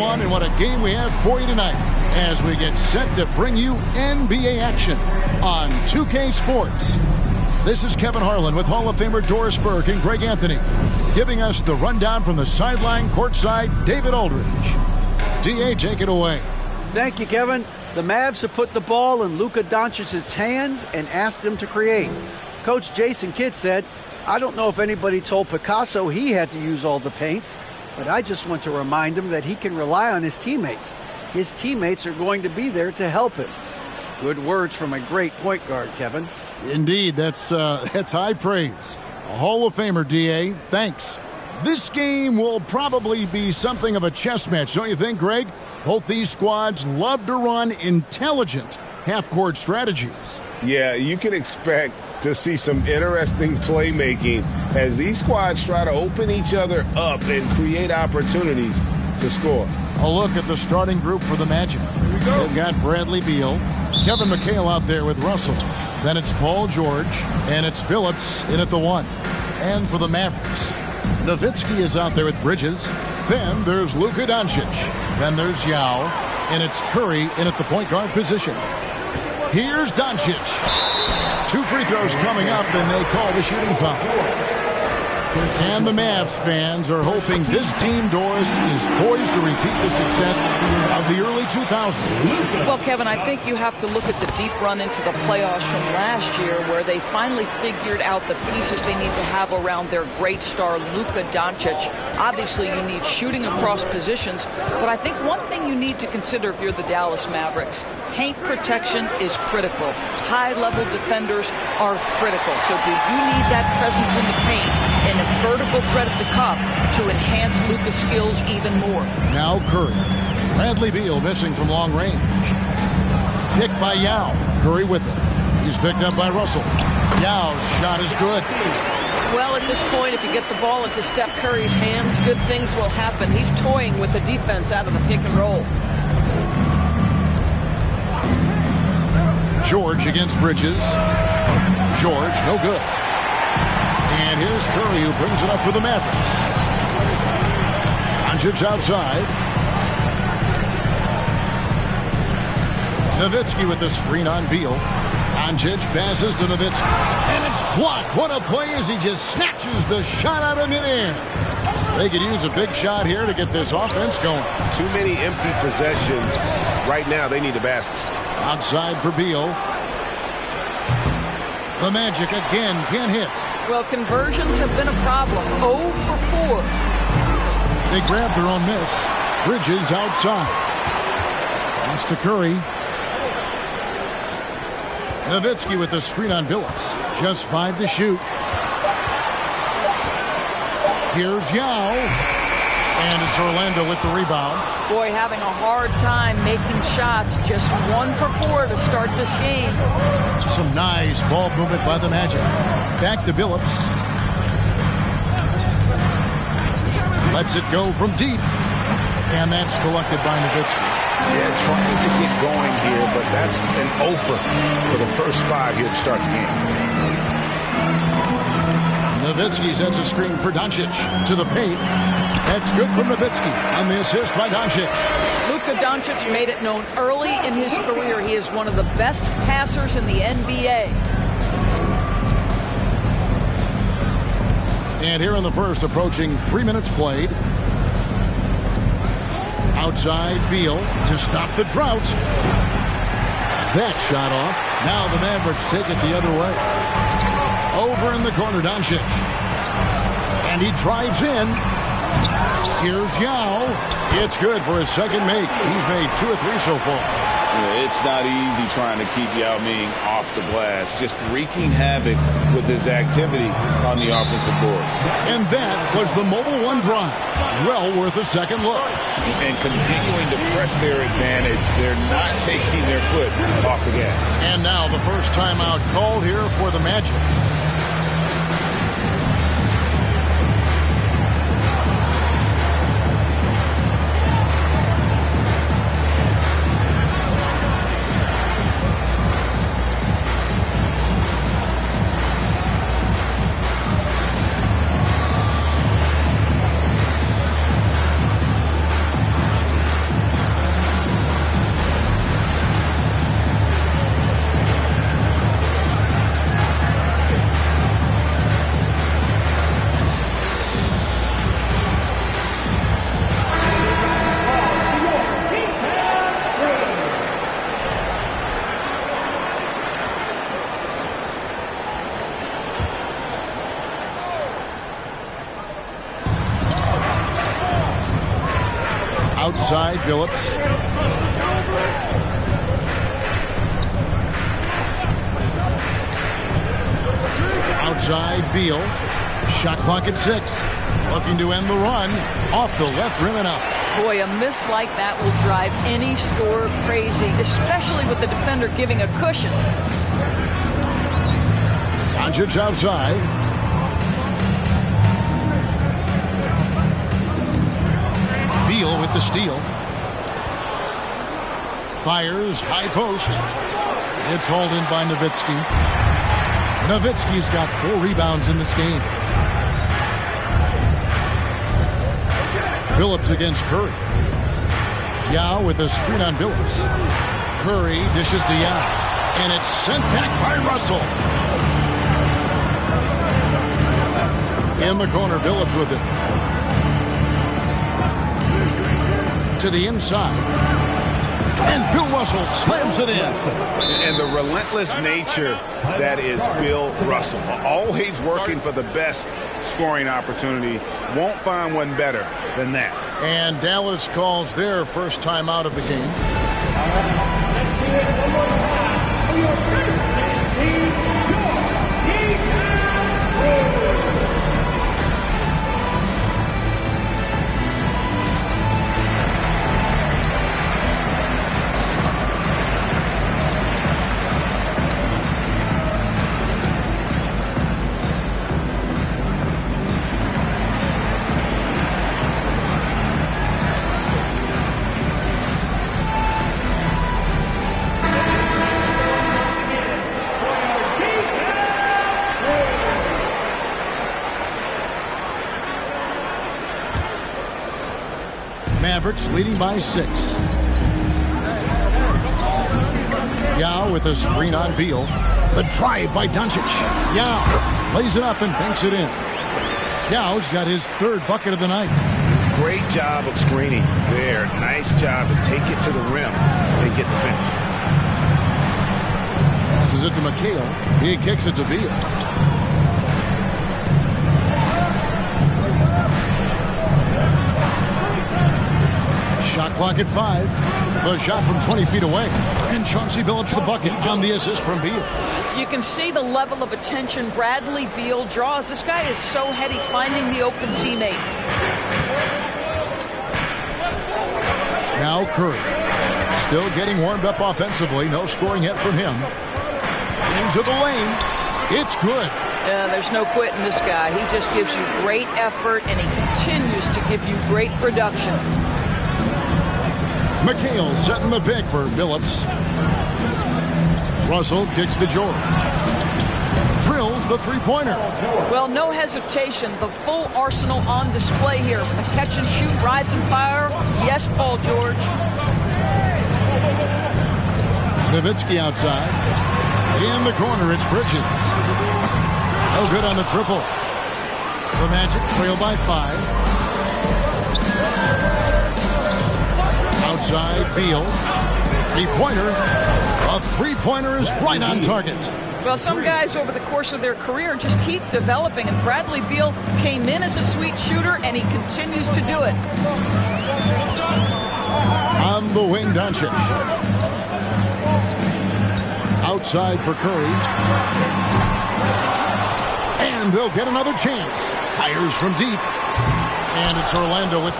And what a game we have for you tonight as we get set to bring you NBA action on 2K Sports. This is Kevin Harlan with Hall of Famer Doris Burke and Greg Anthony, giving us the rundown from the sideline courtside, David Aldridge. DA, take it away. Thank you, Kevin. The Mavs have put the ball in Luka Doncic's hands and asked him to create. Coach Jason Kidd said, "I don't know if anybody told Picasso he had to use all the paints, but I just want to remind him that he can rely on his teammates. His teammates are going to be there to help him." Good words from a great point guard, Kevin. Indeed, that's high praise. A Hall of Famer, DA. Thanks. This game will probably be something of a chess match, don't you think, Greg? Both these squads love to run intelligent half-court strategies. Yeah, you can expect to see some interesting playmaking as these squads try to open each other up and create opportunities to score. A look at the starting group for the Magic. They've got Bradley Beal, Kevin McHale out there with Russell. Then it's Paul George, and it's Billups in at the 1. And for the Mavericks, Nowitzki is out there with Bridges. Then there's Luka Doncic. Then there's Yao, and it's Curry in at the point guard position. Here's Doncic. 2 free throws coming up, and they call the shooting foul. And the Mavs fans are hoping this team, Doris, is poised to repeat the success of the early 2000s. Well, Kevin, I think you have to look at the deep run into the playoffs from last year where they finally figured out the pieces they need to have around their great star, Luka Doncic. Obviously, you need shooting across positions, but I think one thing you need to consider if you're the Dallas Mavericks, paint protection is critical. High-level defenders are critical. So do you need that presence in the paint and a vertical threat at the cup to enhance Luka's skills even more? Now Curry. Bradley Beal missing from long range. Picked by Yao. Curry with it. He's picked up by Russell. Yao's shot is good. Well, at this point, if you get the ball into Steph Curry's hands, good things will happen. He's toying with the defense out of the pick and roll. George against Bridges. George, no good. And here's Curry who brings it up for the Mavericks. Doncic outside. Nowitzki with the screen on Beal. Doncic passes to Nowitzki. And it's blocked. What a play as he just snatches the shot out of midair. They could use a big shot here to get this offense going. Too many empty possessions. Right now, they need a basket. Outside for Beal. The Magic again can't hit. Well, conversions have been a problem. 0 for 4. They grab their own miss. Bridges outside. Pass to Curry. Nowitzki with the screen on Billups. Just 5 to shoot. Here's Yao. And it's Orlando with the rebound. Boy, having a hard time making shots. Just 1 for 4 to start this game. Some nice ball movement by the Magic. Back to Billups. Lets it go from deep. And that's collected by Nowitzki. Yeah, trying to get going here, but that's an offer for the first 5 here to start the game. Nowitzki sets a screen for Doncic to the paint. That's good from Nowitzki on the assist by Doncic. Luka Doncic made it known early in his career he is one of the best passers in the NBA. And here in the first, approaching 3 minutes played. Outside Beal to stop the drought. That shot off. Now the Mavericks take it the other way. Over in the corner, Doncic. And he drives in. Here's Yao. It's good for his second make. He's made 2 or 3 so far. Yeah, it's not easy trying to keep Yao Ming off the glass. Just wreaking havoc with his activity on the offensive boards. And that was the Mobile One drive. Well worth a second look. And continuing to press their advantage. They're not taking their foot off the gas. And now the first timeout called here for the Magic. Outside, Billups. Outside, Beal. Shot clock at 6. Looking to end the run. Off the left rim and out. Boy, a miss like that will drive any scorer crazy, especially with the defender giving a cushion. Doncic outside. Beal with the steal. Fires, high post. It's hauled in by Nowitzki. Nowitzki's got 4 rebounds in this game. Billups against Curry. Yao with a screen on Billups. Curry dishes to Yao. And it's sent back by Russell. In the corner, Billups with it. To the inside. And Bill Russell slams it in. And the relentless nature that is Bill Russell. Always working for the best scoring opportunity. Won't find one better than that. And Dallas calls their first time out of the game. Mavericks leading by 6. Yao with a screen on Beal. The drive by Doncic. Yao lays it up and banks it in. Yao's got his 3rd bucket of the night. Great job of screening there. Nice job to take it to the rim and get the finish. Passes it to McHale. He kicks it to Beal. Shot clock at 5. The shot from 20 feet away. And Chauncey Billups the bucket on the assist from Beal. You can see the level of attention Bradley Beal draws. This guy is so heady finding the open teammate. Now Curry. Still getting warmed up offensively. No scoring yet from him. Into the lane. It's good. There's no quitting this guy. He just gives you great effort, and he continues to give you great production. McHale setting the pick for Billups. Russell kicks to George. Drills the 3-pointer. Well, no hesitation. The full arsenal on display here. A catch and shoot, rise and fire. Yes, Paul George. Nowitzki outside. In the corner, it's Bridges. No good on the triple. The Magic trail by 5. Outside, Beal. 3-pointer. A 3-pointer is right on target. Well, some guys over the course of their career just keep developing, and Bradley Beal came in as a sweet shooter, and he continues to do it. On the wing, Doncic. Outside for Curry. And they'll get another chance. Fires from deep. And it's Orlando with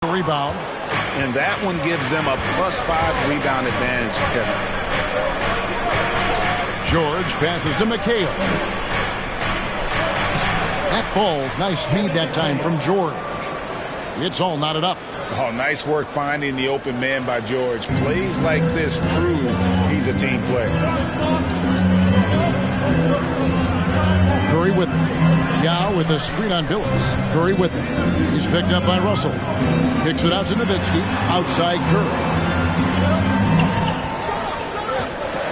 rebound. And that one gives them a +5 rebound advantage, Kevin. George passes to McHale. That falls. Nice speed that time from George. It's all knotted up. Oh, nice work finding the open man by George. Plays like this prove he's a team player. Curry with it. Yao with a screen on Billups. Curry with it. He's picked up by Russell. Kicks it out to Nowitzki. Outside Curry.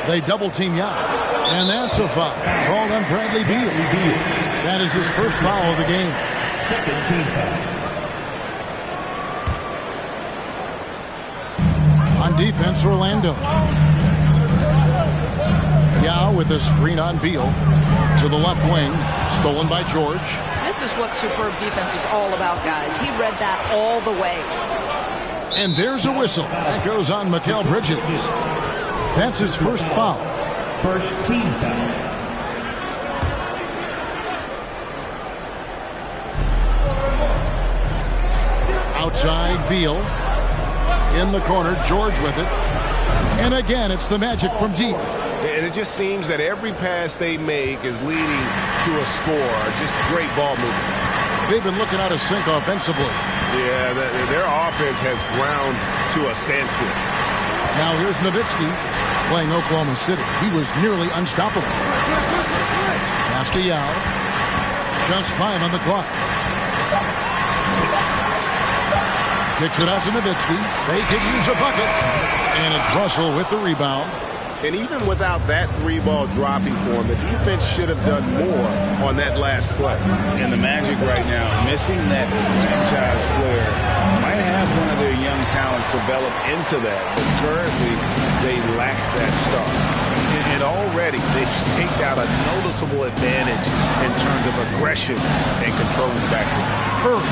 They double team Yao. And that's a foul. Called on Bradley Beal. That is his first foul of the game. Second team foul. On defense, Orlando. Yao with a screen on Beal to the left wing. Stolen by George. This is what superb defense is all about, guys. He read that all the way. And there's a whistle. That goes on Mikal Bridges. That's his first foul. First team foul. Outside, Beal. In the corner, George with it. And again, it's the Magic from deep. And it just seems that every pass they make is leading to a score. Just great ball movement. They've been looking out of sync offensively. Yeah, their offense has ground to a standstill. Now here's Nowitzki playing Oklahoma City. He was nearly unstoppable. Pass to Yao. Just 5 on the clock. Kicks it out to Nowitzki. They could use a bucket. And it's Russell with the rebound. And even without that 3-ball dropping for him, the defense should have done more on that last play. And the Magic right now, missing that franchise player, might have one of their young talents develop into that. But currently, they lack that star. And already, they've staked out a noticeable advantage in terms of aggression and controlling the backcourt. Curry.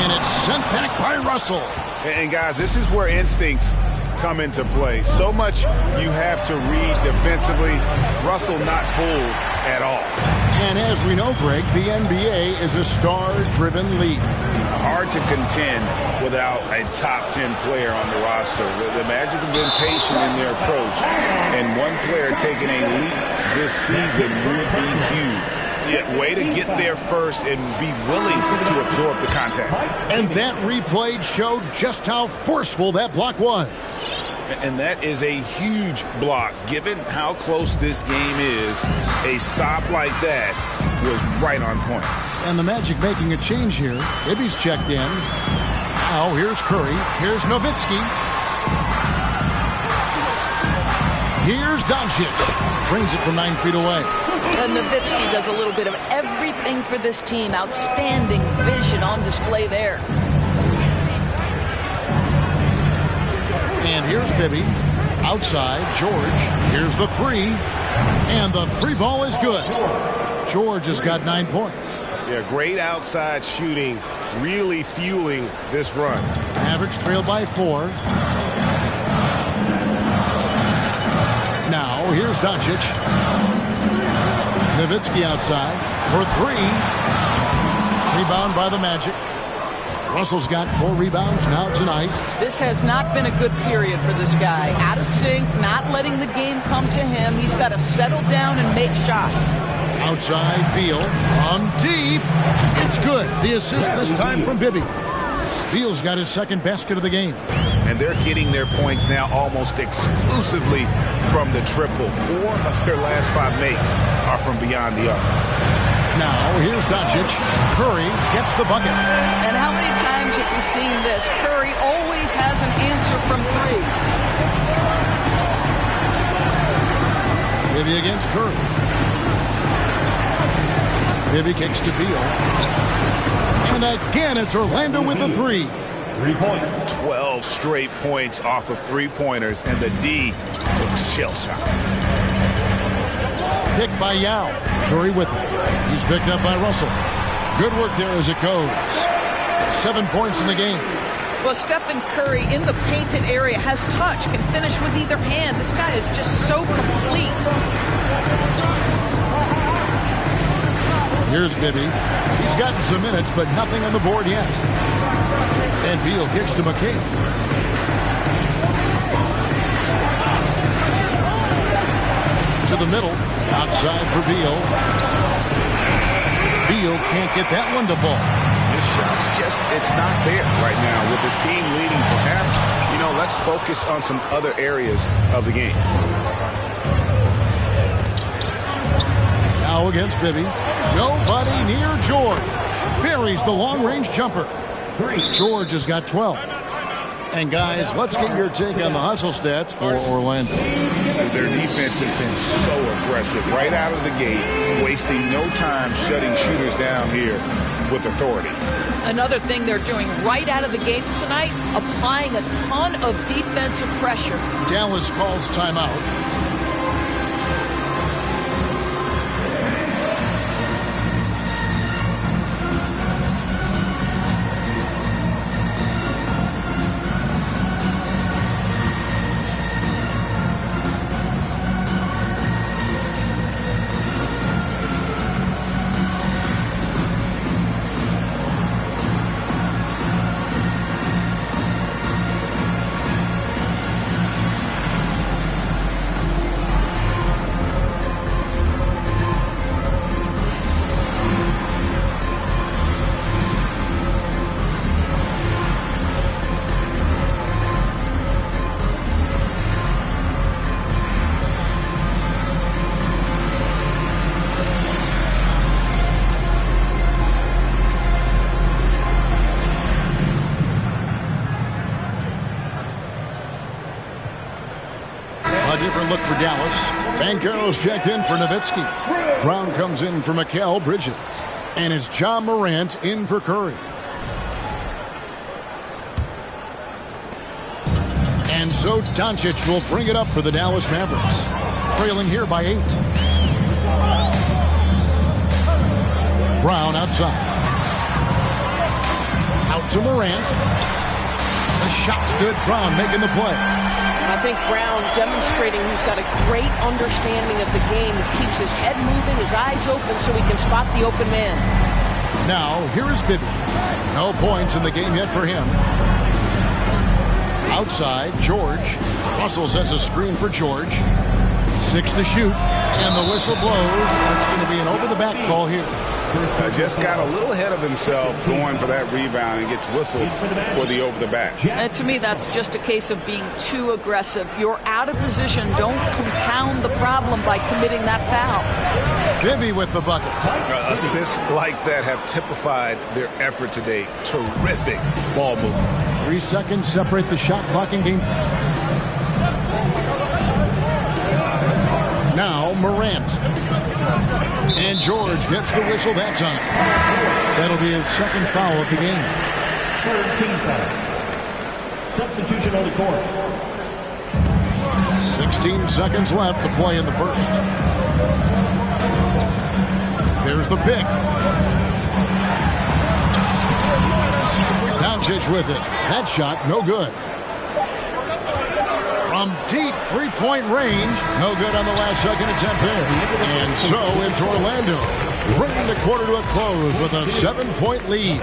And it's sent back by Russell. And guys, this is where instincts come into play. So much you have to read defensively. Russell not fooled at all. And as we know, Greg, the NBA is a star-driven league. Hard to contend without a top 10 player on the roster. The Magic have been patient in their approach, and one player taking a leap this season would be huge. Yeah, way to get there first and be willing to absorb the contact. And that replay showed just how forceful that block was. And that is a huge block. Given how close this game is, a stop like that was right on point. And the Magic making a change here. Ibby's checked in. Now here's Curry. Here's Nowitzki. Here's Doncic. Trains it from 9 feet away. And Nowitzki does a little bit of everything for this team. Outstanding vision on display there. And here's Bibby. Outside, George. Here's the 3. And the 3 ball is good. George has got 9 points. Yeah, great outside shooting, really fueling this run. Mavericks trailed by 4. Now, here's Doncic. Nowitzki outside for 3. Rebound by the Magic. Russell's got 4 rebounds now tonight. This has not been a good period for this guy. Out of sync, not letting the game come to him. He's got to settle down and make shots. Outside, Beal on deep. It's good. The assist this time from Bibby. Beal's got his second basket of the game. And they're getting their points now almost exclusively from the triple. 4 of their last 5 makes are from beyond the arc. Now, here's Doncic. Curry gets the bucket. And how many times have we seen this? Curry always has an answer from 3. Bibby against Curry. Bibby kicks to Beal. And again, it's Orlando with the 3. 3 points. 12 straight points off of 3-pointers, and the D looks shell-shocked. Picked by Yao. Curry with it. He's picked up by Russell. Good work there as it goes. 7 points in the game. Well, Stephen Curry in the painted area has touch, can finish with either hand. This guy is just so complete. Here's Bibby. He's gotten some minutes, but nothing on the board yet. And Beal kicks to McCabe. To the middle. Outside for Beal. Beal can't get that one to fall. His shot's just, it's not there right now. With his team leading, perhaps, let's focus on some other areas of the game. Now against Bibby. Nobody near George. Buries the long-range jumper. George has got 12. And guys, let's get your take on the hustle stats for Orlando. Their defense has been so aggressive right out of the gate, wasting no time shutting shooters down here with authority. Another thing they're doing right out of the gates tonight, applying a ton of defensive pressure. Dallas calls timeout. look for Dallas. Banchero's checked in for Nowitzki. Brown comes in for Mikal Bridges. And it's John Morant in for Curry. And so Doncic will bring it up for the Dallas Mavericks. Trailing here by 8. Brown outside. Out to Morant. The shot's good. Brown making the play. I think Brown demonstrating he's got a great understanding of the game. He keeps his head moving, his eyes open so he can spot the open man. Now, here is Bibby. No points in the game yet for him. Outside, George. Russell sets a screen for George. 6 to shoot, and the whistle blows. It's going to be an over-the-back call here. Just got a little ahead of himself going for that rebound and gets whistled for the over-the-back. And to me, that's just a case of being too aggressive. You're out of position. Don't compound the problem by committing that foul. Bibby with the bucket. Assists like that have typified their effort today. Terrific ball movement. 3 seconds separate the shot clock and game. Now Morant. And George gets the whistle that time. That'll be his second foul of the game. 13 foul. Substitution on the court. 16 seconds left to play in the first. There's the pick. Doncic with it. That shot, no good. From deep three-point range, no good on the last second attempt there. And so it's Orlando, bringing the quarter to a close with a 7-point lead.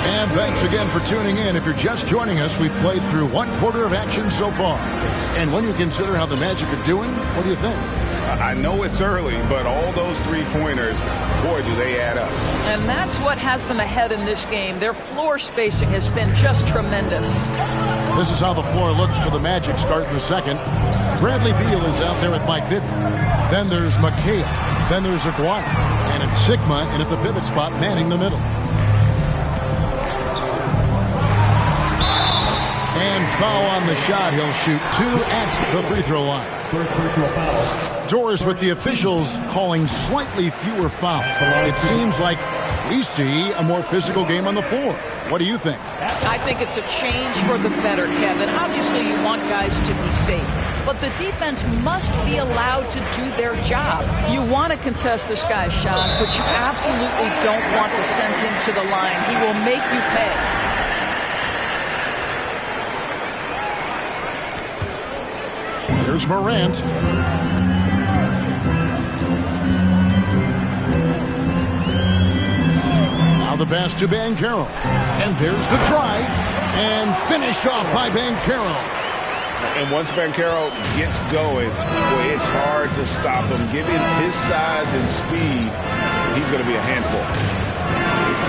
And thanks again for tuning in. If you're just joining us, we've played through 1 quarter of action so far. And when you consider how the Magic are doing, what do you think? I know it's early, but all those three-pointers, boy, do they add up. And that's what has them ahead in this game. Their floor spacing has been just tremendous. This is how the floor looks for the Magic starting the second. Bradley Beal is out there with Mike Bibby. Then there's McHale. Then there's Aguirre. And it's Sigma in at the pivot spot, manning the middle. And foul on the shot. He'll shoot 2 at the free throw line. First personal foul. Doors with the officials calling slightly fewer fouls. It seems like we see a more physical game on the floor. What do you think? I think it's a change for the better, Kevin. Obviously, you want guys to be safe, but the defense must be allowed to do their job. You want to contest this guy's shot, but you absolutely don't want to send him to the line. He will make you pay. Here's Morant. Now the pass to Banchero. And there's the drive. And finished off by Banchero. And once Banchero gets going, boy, it's hard to stop him. Given his size and speed, he's going to be a handful.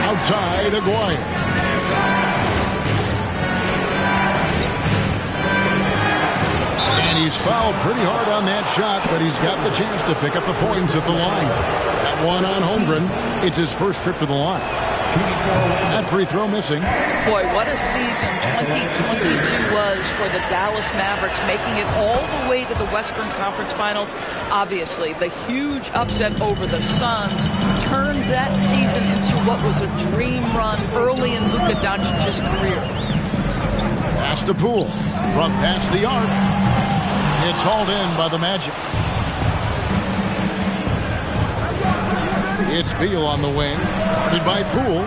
Outside, Aguirre. And he's fouled pretty hard on that shot, but he's got the chance to pick up the points at the line. That one on Holmgren. It's his first trip to the line. That free throw missing. Boy, what a season 2022 was for the Dallas Mavericks, making it all the way to the Western Conference Finals. Obviously, the huge upset over the Suns turned that season into what was a dream run early in Luka Doncic's career. Pass to Poole. From past the arc. It's hauled in by the Magic. It's Beal on the wing. Guarded by Poole.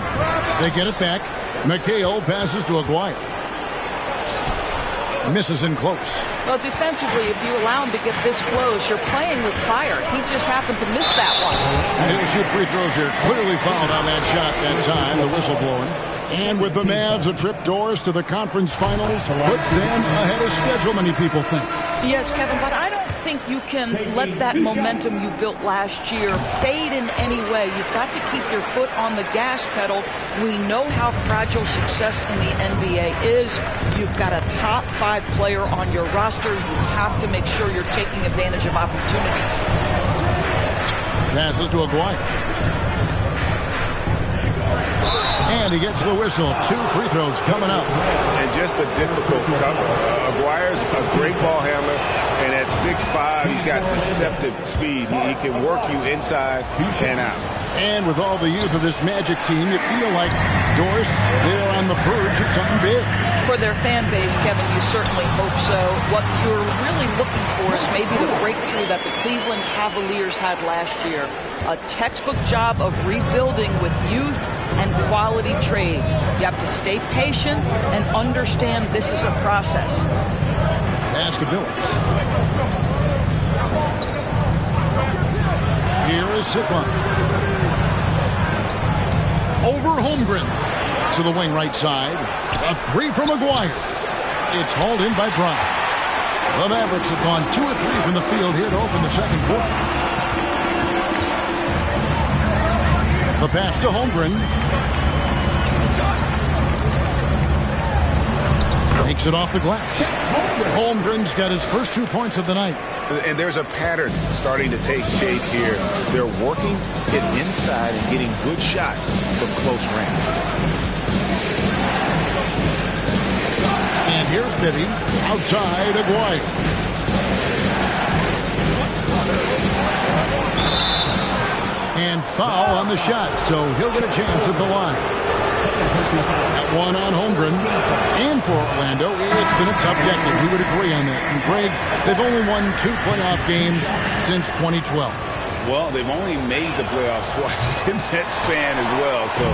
They get it back. McHale passes to Aguirre. Misses in close. Well, defensively, if you allow him to get this close, you're playing with fire. He just happened to miss that one. And he'll shoot free throws here. Clearly fouled on that shot that time. The whistle blowing. And with the Mavs a trip doors to the conference finals, puts them ahead of schedule, many people think. Yes, Kevin, but I don't think you can let that momentum you built last year fade in any way. You've got to keep your foot on the gas pedal. We know how fragile success in the NBA is. You've got a top 5 player on your roster. You have to make sure you're taking advantage of opportunities. Passes to Aguirre. And he gets the whistle. 2 free throws coming up. And just a difficult cover. Aguirre's a great ball handler, and at 6'5", he's got deceptive speed. He can work you inside and out. And with all the youth of this Magic team, you feel like Doris, they're on the verge of something big. For their fan base, Kevin, you certainly hope so. What you're really looking for is maybe the breakthrough that the Cleveland Cavaliers had last year. A textbook job of rebuilding with youth and quality trades. You have to stay patient and understand this is a process. Pass to Billups. Here is Sigma. Over Holmgren to the wing right side. A 3 from Maguire. It's hauled in by Brown. The Mavericks have gone 2 of 3 from the field here to open the second quarter. The pass to Holmgren. Takes it off the glass. Holmgren's got his first 2 points of the night. And there's a pattern starting to take shape here. They're working it inside and getting good shots from close range. And here's Bibby. Outside, Aguirre. And foul on the shot, so he'll get a chance at the line. That one on Holmgren. And for Orlando, it's been a tough decade. We would agree on that. And Greg, they've only won 2 playoff games since 2012. Well, they've only made the playoffs twice in that span as well. So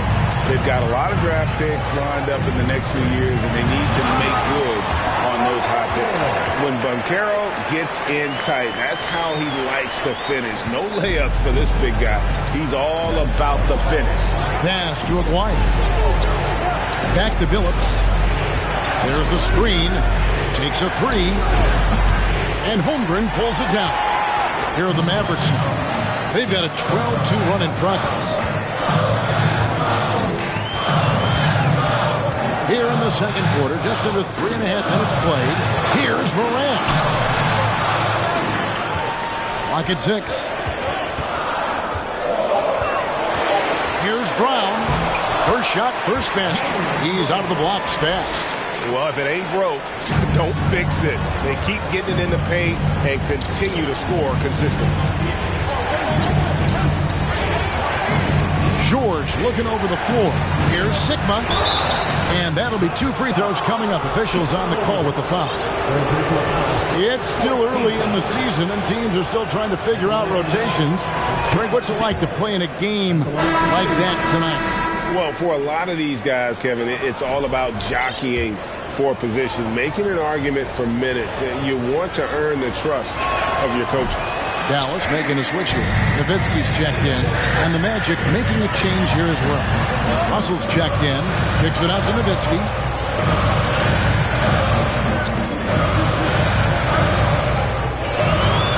they've got a lot of draft picks lined up in the next few years, and they need to make good on those hot picks. When Banchero gets in tight, that's how he likes to finish. No layups for this big guy. He's all about the finish. Pass to Aguirre. Back to Billups. There's the screen. Takes a 3. And Holmgren pulls it down. Here are the Mavericks now. They've got a 12-2 run in progress. Here in the second quarter, just under 3.5 minutes played. Here's Morant. Clock at 6. Here's Brown. First shot, first basket. He's out of the blocks fast. Well, if it ain't broke, don't fix it. They keep getting it in the paint and continue to score consistently. George looking over the floor. Here's Sigma. And that'll be 2 free throws coming up. Officials on the call with the foul. It's still early in the season, and teams are still trying to figure out rotations. Greg, what's it like to play in a game like that tonight? Well, for a lot of these guys, Kevin, it's all about jockeying for position, making an argument for minutes. You want to earn the trust of your coach. Dallas making a switch here. Nowitzki's checked in, and the Magic making a change here as well. Russell's checked in, kicks it out to Nowitzki.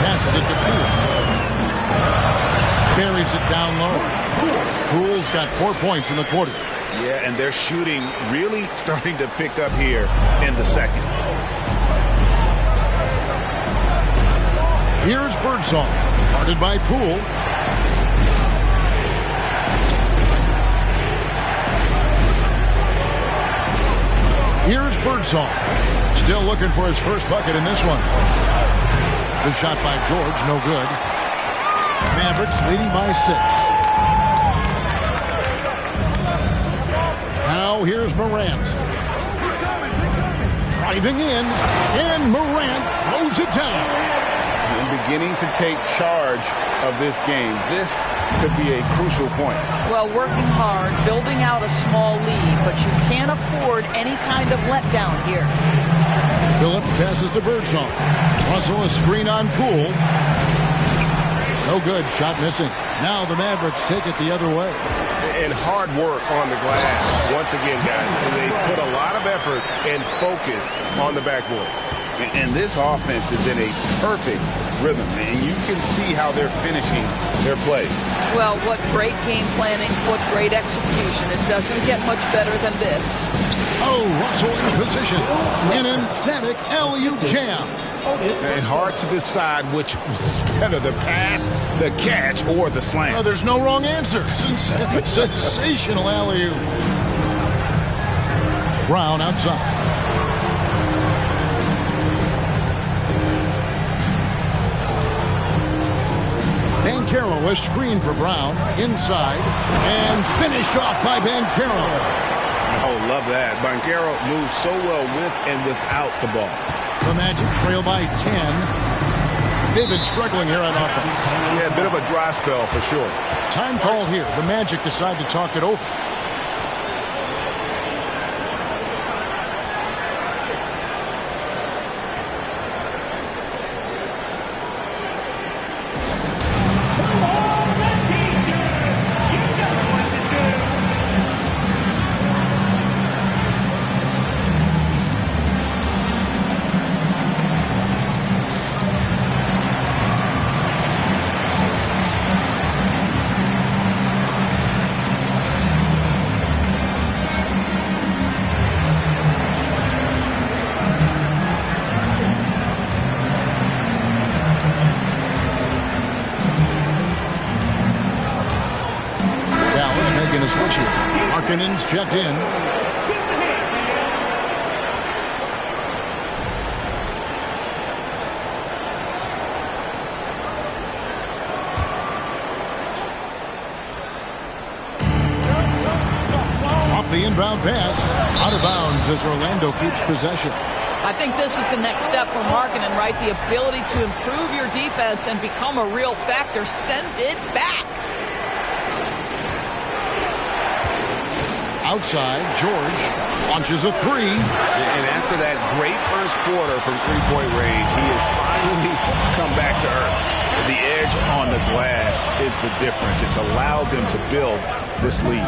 Passes it to Poole. Buries it down low. Poole's got 4 points in the quarter. Yeah, and their shooting really starting to pick up here in the second. Here's Birdsong, guarded by Poole. Here's Birdsong, still looking for his first bucket in this one. The shot by George, no good. Mavericks leading by 6. Now here's Morant. Driving in, and Morant throws it down. Beginning to take charge of this game. This could be a crucial point. Well, working hard, building out a small lead, but you can't afford any kind of letdown here. Billups passes to Birdsong. Russell a screen on Poole. No good. Shot missing. Now the Mavericks take it the other way. And hard work on the glass. Once again, guys, and they put a lot of effort and focus on the backboard. And this offense is in a perfect rhythm, and you can see how they're finishing their play. Well, what great game planning, what great execution. It doesn't get much better than this. Oh, Russell in position. An emphatic alley-oop jam. And hard to decide which was better, the pass, the catch, or the slam. Oh, there's no wrong answer. Sensational alley-oop. Brown outside. Banchero was screened for Brown. Inside. And finished off by Banchero. Oh, love that. Banchero moves so well with and without the ball. The Magic trail by 10. They've been struggling here on offense. Yeah, a bit of a dry spell for sure. Time called here. The Magic decide to talk it over. Switch here. Markkanen's checked in. Off the inbound pass. Out of bounds as Orlando keeps possession. I think this is the next step for Markkanen, right? The ability to improve your defense and become a real factor. Send it back. Outside, George launches a three. And after that great first quarter from three-point range, he has finally come back to earth. The edge on the glass is the difference. It's allowed them to build this lead.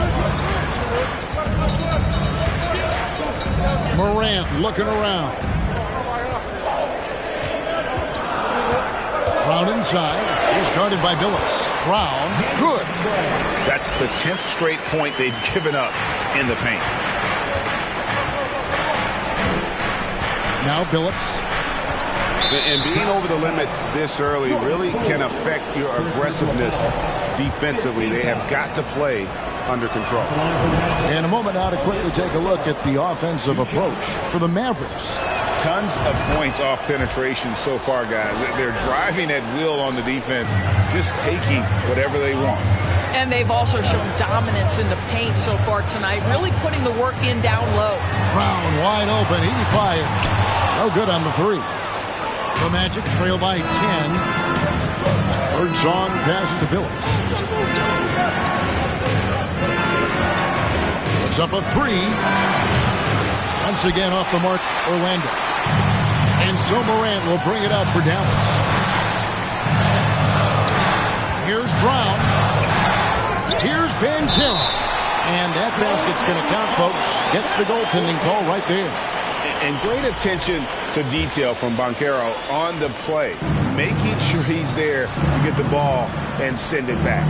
Morant looking around. Brown inside. He's guarded by Billups. Brown, good. That's the 10th straight point they've given up in the paint. Now Billups. And being over the limit this early really can affect your aggressiveness defensively. They have got to play under control. In a moment now to quickly take a look at the offensive approach for the Mavericks. Tons of points off penetration so far, guys. They're driving at will on the defense, just taking whatever they want. And they've also shown dominance in the paint so far tonight, really putting the work in down low. Brown wide open. He fired. No good on the three. The Magic trail by 10. Bergeron pass to Billups. Puts up a three. Once again off the mark, Orlando. And so Morant will bring it up for Dallas. Here's Brown. Here's Banchero. And that basket's going to count, folks. Gets the goaltending call right there. And great attention to detail from Banchero on the play, making sure he's there to get the ball and send it back.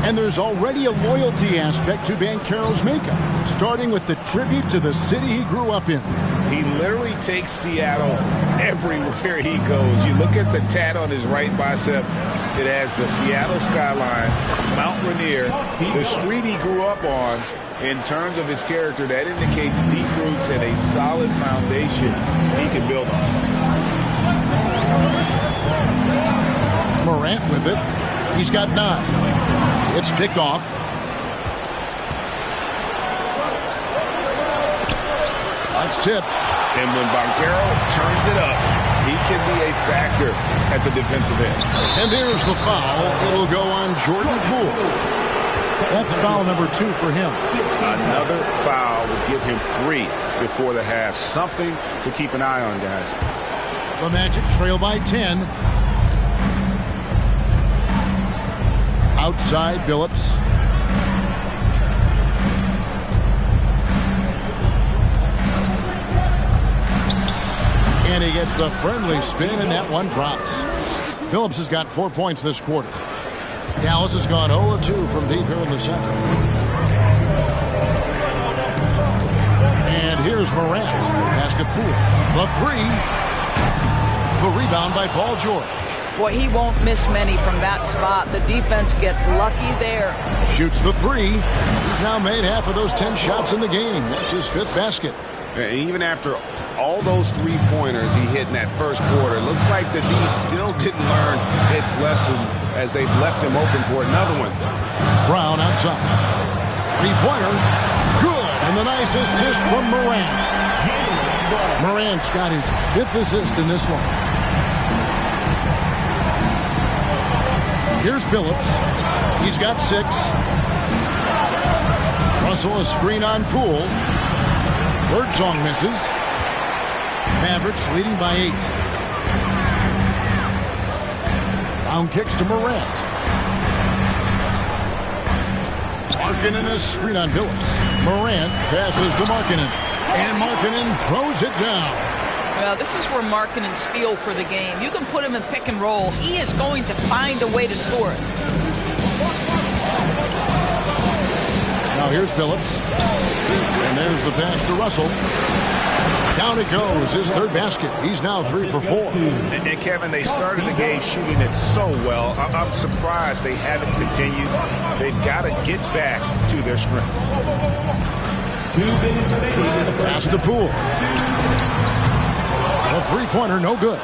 And there's already a loyalty aspect to Banchero's makeup, starting with the tribute to the city he grew up in. He literally takes Seattle everywhere he goes. You look at the tat on his right bicep. It has the Seattle skyline, Mount Rainier, the street he grew up on. In terms of his character, that indicates deep roots and a solid foundation he can build on. Morant with it. He's got 9. It's picked off. That's tipped. And when Banchero turns it up, he can be a factor at the defensive end. And there's the foul. It'll go on Jordan Poole. That's foul number 2 for him. Another foul would give him 3 before the half. Something to keep an eye on, guys. The Magic trail by 10. Outside, Billups. And he gets the friendly spin, and that one drops. Billups has got 4 points this quarter. Dallas has gone 0-2 from deep here in the second. And here's Morant. Pass to Poole. The three. The rebound by Paul George. Boy, he won't miss many from that spot. The defense gets lucky there. Shoots the three. He's now made half of those 10 shots in the game. That's his 5th basket. Even after all those three-pointers he hit in that first quarter, looks like the D still didn't learn its lesson as they've left him open for another one. Brown outside. Three-pointer. Good. And the nice assist from Morant. Morant's got his 5th assist in this one. Here's Billups. He's got 6. Russell a screen on Poole. Birdsong misses. Mavericks leading by 8. Brown kicks to Morant. Markkanen a screen on Billups. Morant passes to Markkanen. And Markkanen throws it down. Well, this is where Markkanen's feel for the game. You can put him in pick and roll. He is going to find a way to score it. Now here's Billups. And there's the pass to Russell. Down it goes, his 3rd basket. He's now 3 for 4. And Kevin, they started the game shooting it so well. I'm surprised they haven't continued. They've got to get back to their strength. Pass to Poole. A three-pointer, no good.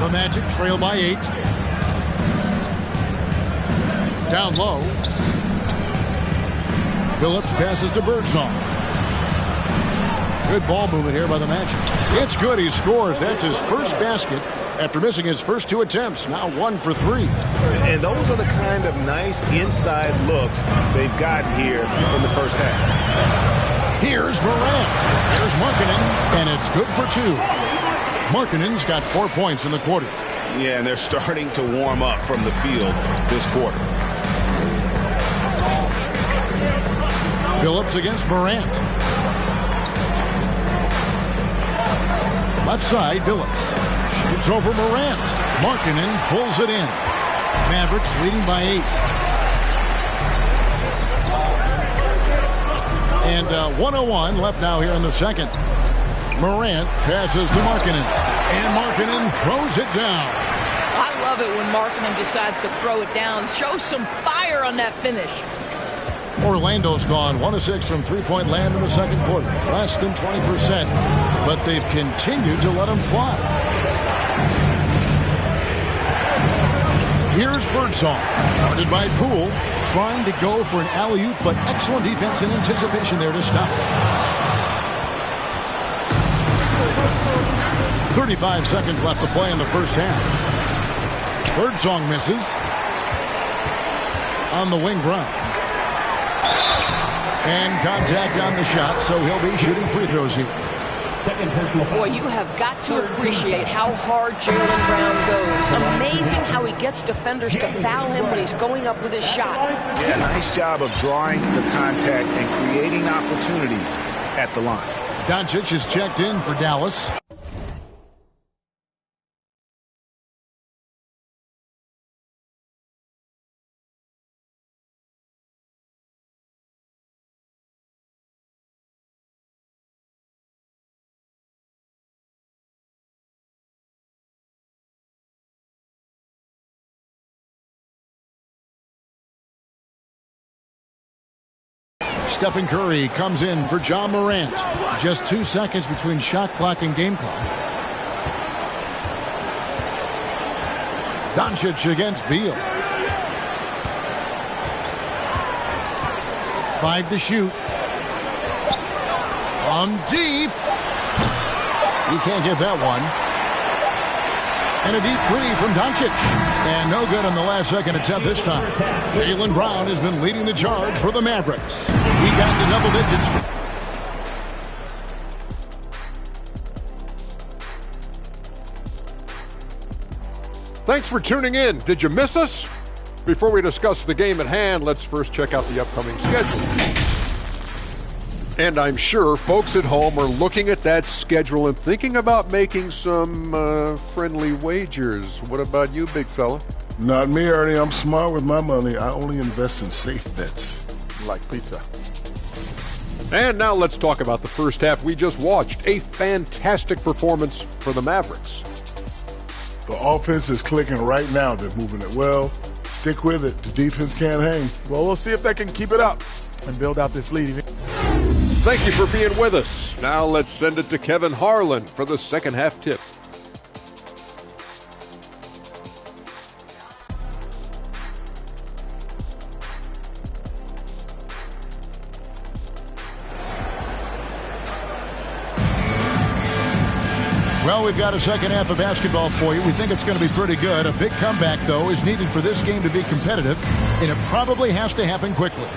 The Magic trail by 8. Down low. Billups passes to Birdsong. Good ball movement here by the Magic. It's good. He scores. That's his 1st basket after missing his first 2 attempts. Now 1 for 3. And those are the kind of nice inside looks they've gotten here in the first half. Here's Morant. There's Markkanen, and it's good for 2. Markkanen's got 4 points in the quarter. Yeah, and they're starting to warm up from the field this quarter. Billups against Morant. Left side, Billups. Shoots over Morant. Markkanen pulls it in. Mavericks leading by 8. And 1:01 left now here in the second. Morant passes to Markkanen. And Markkanen throws it down. I love it when Markkanen decides to throw it down. Show some fire on that finish. Orlando's gone 1 of 6 from three-point land in the second quarter. Less than 20%. But they've continued to let him fly. Here's Birdsong. Guarded by Poole. Trying to go for an alley-oop, but excellent defense and anticipation there to stop it. 35 seconds left to play in the first half. Birdsong misses. On the wing, Brown. And contact on the shot, so he'll be shooting free throws here. Boy, you have got to appreciate how hard Jaylen Brown goes. Amazing how he gets defenders to foul him when he's going up with his shot. Yeah, nice job of drawing the contact and creating opportunities at the line. Doncic is checked in for Dallas. Stephen Curry comes in for John Morant. Just 2 seconds between shot clock and game clock. Doncic against Beal. 5 to shoot. From deep. He can't get that one. And a deep three from Doncic. And no good on the last second attempt this time. Jaylen Brown has been leading the charge for the Mavericks. He got to double digits. Thanks for tuning in. Did you miss us? Before we discuss the game at hand, let's first check out the upcoming schedule. And I'm sure folks at home are looking at that schedule and thinking about making some friendly wagers. What about you, big fella? Not me, Ernie. I'm smart with my money. I only invest in safe bets, like pizza. And now let's talk about the first half we just watched. A fantastic performance for the Mavericks. The offense is clicking right now. They're moving it well. Stick with it. The defense can't hang. Well, we'll see if they can keep it up and build out this lead. Thank you for being with us. Now let's send it to Kevin Harlan for the second half tip. Well, we've got a second half of basketball for you. We think it's going to be pretty good. A big comeback, though, is needed for this game to be competitive, and it probably has to happen quickly.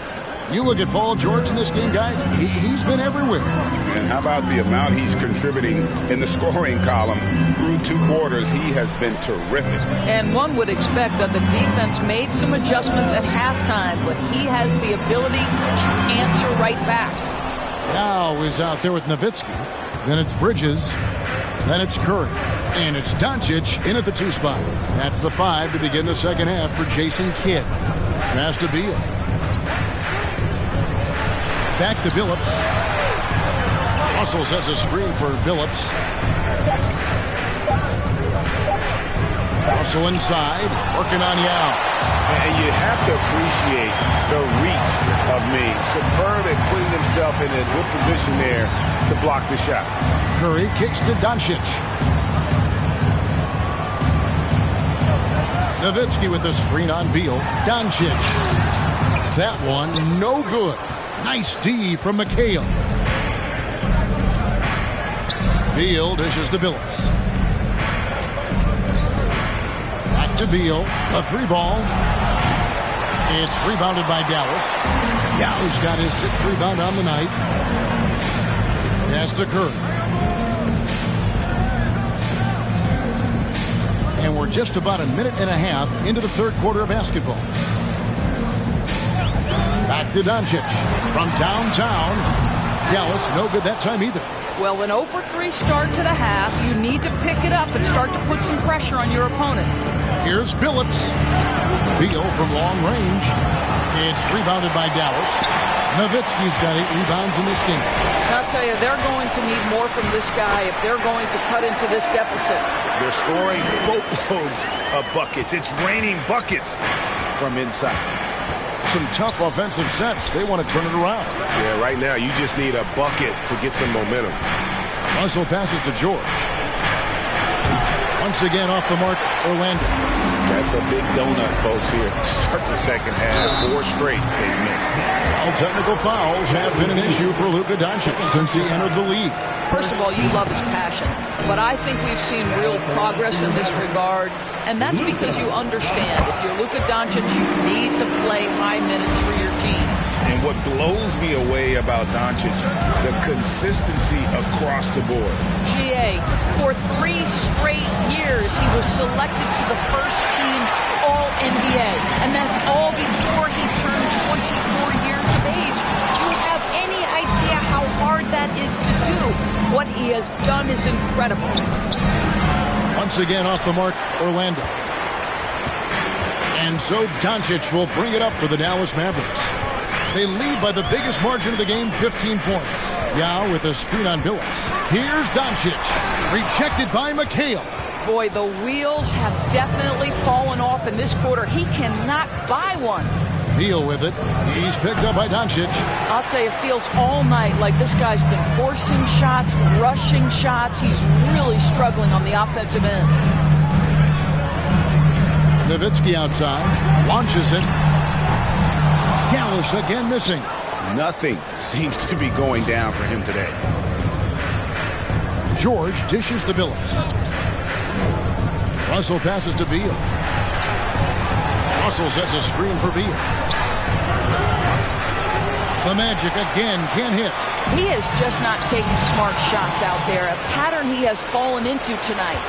You look at Paul George in this game, guys, he's been everywhere. And how about the amount he's contributing in the scoring column through 2 quarters? He has been terrific. And one would expect that the defense made some adjustments at halftime, but he has the ability to answer right back. Now is out there with Nowitzki. Then it's Bridges. Then it's Curry. And it's Doncic in at the 2 spot. That's the 5 to begin the second half for Jason Kidd. Pass to Beal. Back to Billups. Russell sets a screen for Billups. Russell inside, working on Yao. And you have to appreciate the reach of Meade. Superb at putting himself in a good position there to block the shot. Curry kicks to Doncic. Nowitzki with the screen on Beal. Doncic. That one no good. Nice D from McHale. Beal dishes to Billups. Back to Beal. A 3-ball. It's rebounded by Dallas. Yao's got his 6th rebound on the night. Pass to Curry. And we're just about a minute and a half into the 3rd quarter of basketball. Back to Doncic. From downtown. Dallas, no good that time either. Well, an 0-for-3 start to the half, you need to pick it up and start to put some pressure on your opponent. Here's Billups. Beal from long range. It's rebounded by Dallas. Nowitzki's got 8 rebounds in this game. I'll tell you, they're going to need more from this guy if they're going to cut into this deficit. They're scoring boatloads of buckets. It's raining buckets from inside. Some tough offensive sets. They want to turn it around. Yeah, right now you just need a bucket to get some momentum. Russell passes to George. Once again off the mark, Orlando. That's a big donut, folks, here. Start the second half. 4 straight they've missed. All technical fouls have been an issue for Luka Doncic since he entered the league. First of all, you love his passion, but I think we've seen real progress in this regard, and that's because you understand if you're Luka Doncic, you need to play high minutes for your team. And what blows me away about Doncic, the consistency across the board. GA, for 3 straight years, he was selected to the first team All-NBA, and that's all before he turned 24 years of age. Do you have any idea how hard that is to do? What he has done is incredible. Once again off the mark, Orlando. And so Doncic will bring it up for the Dallas Mavericks. They lead by the biggest margin of the game, 15 points. Yao with a screen on Billups. Here's Doncic. Rejected by McHale. Boy, the wheels have definitely fallen off in this quarter. He cannot buy one. Beal with it. He's picked up by Doncic. I'll tell you, it feels all night like this guy's been forcing shots, rushing shots. He's really struggling on the offensive end. Nowitzki outside. Launches it. Dallas again missing. Nothing seems to be going down for him today. George dishes to Billups. Russell passes to Beal. Russell sets a screen for Beal. The Magic again can't hit. He is just not taking smart shots out there, a pattern he has fallen into tonight.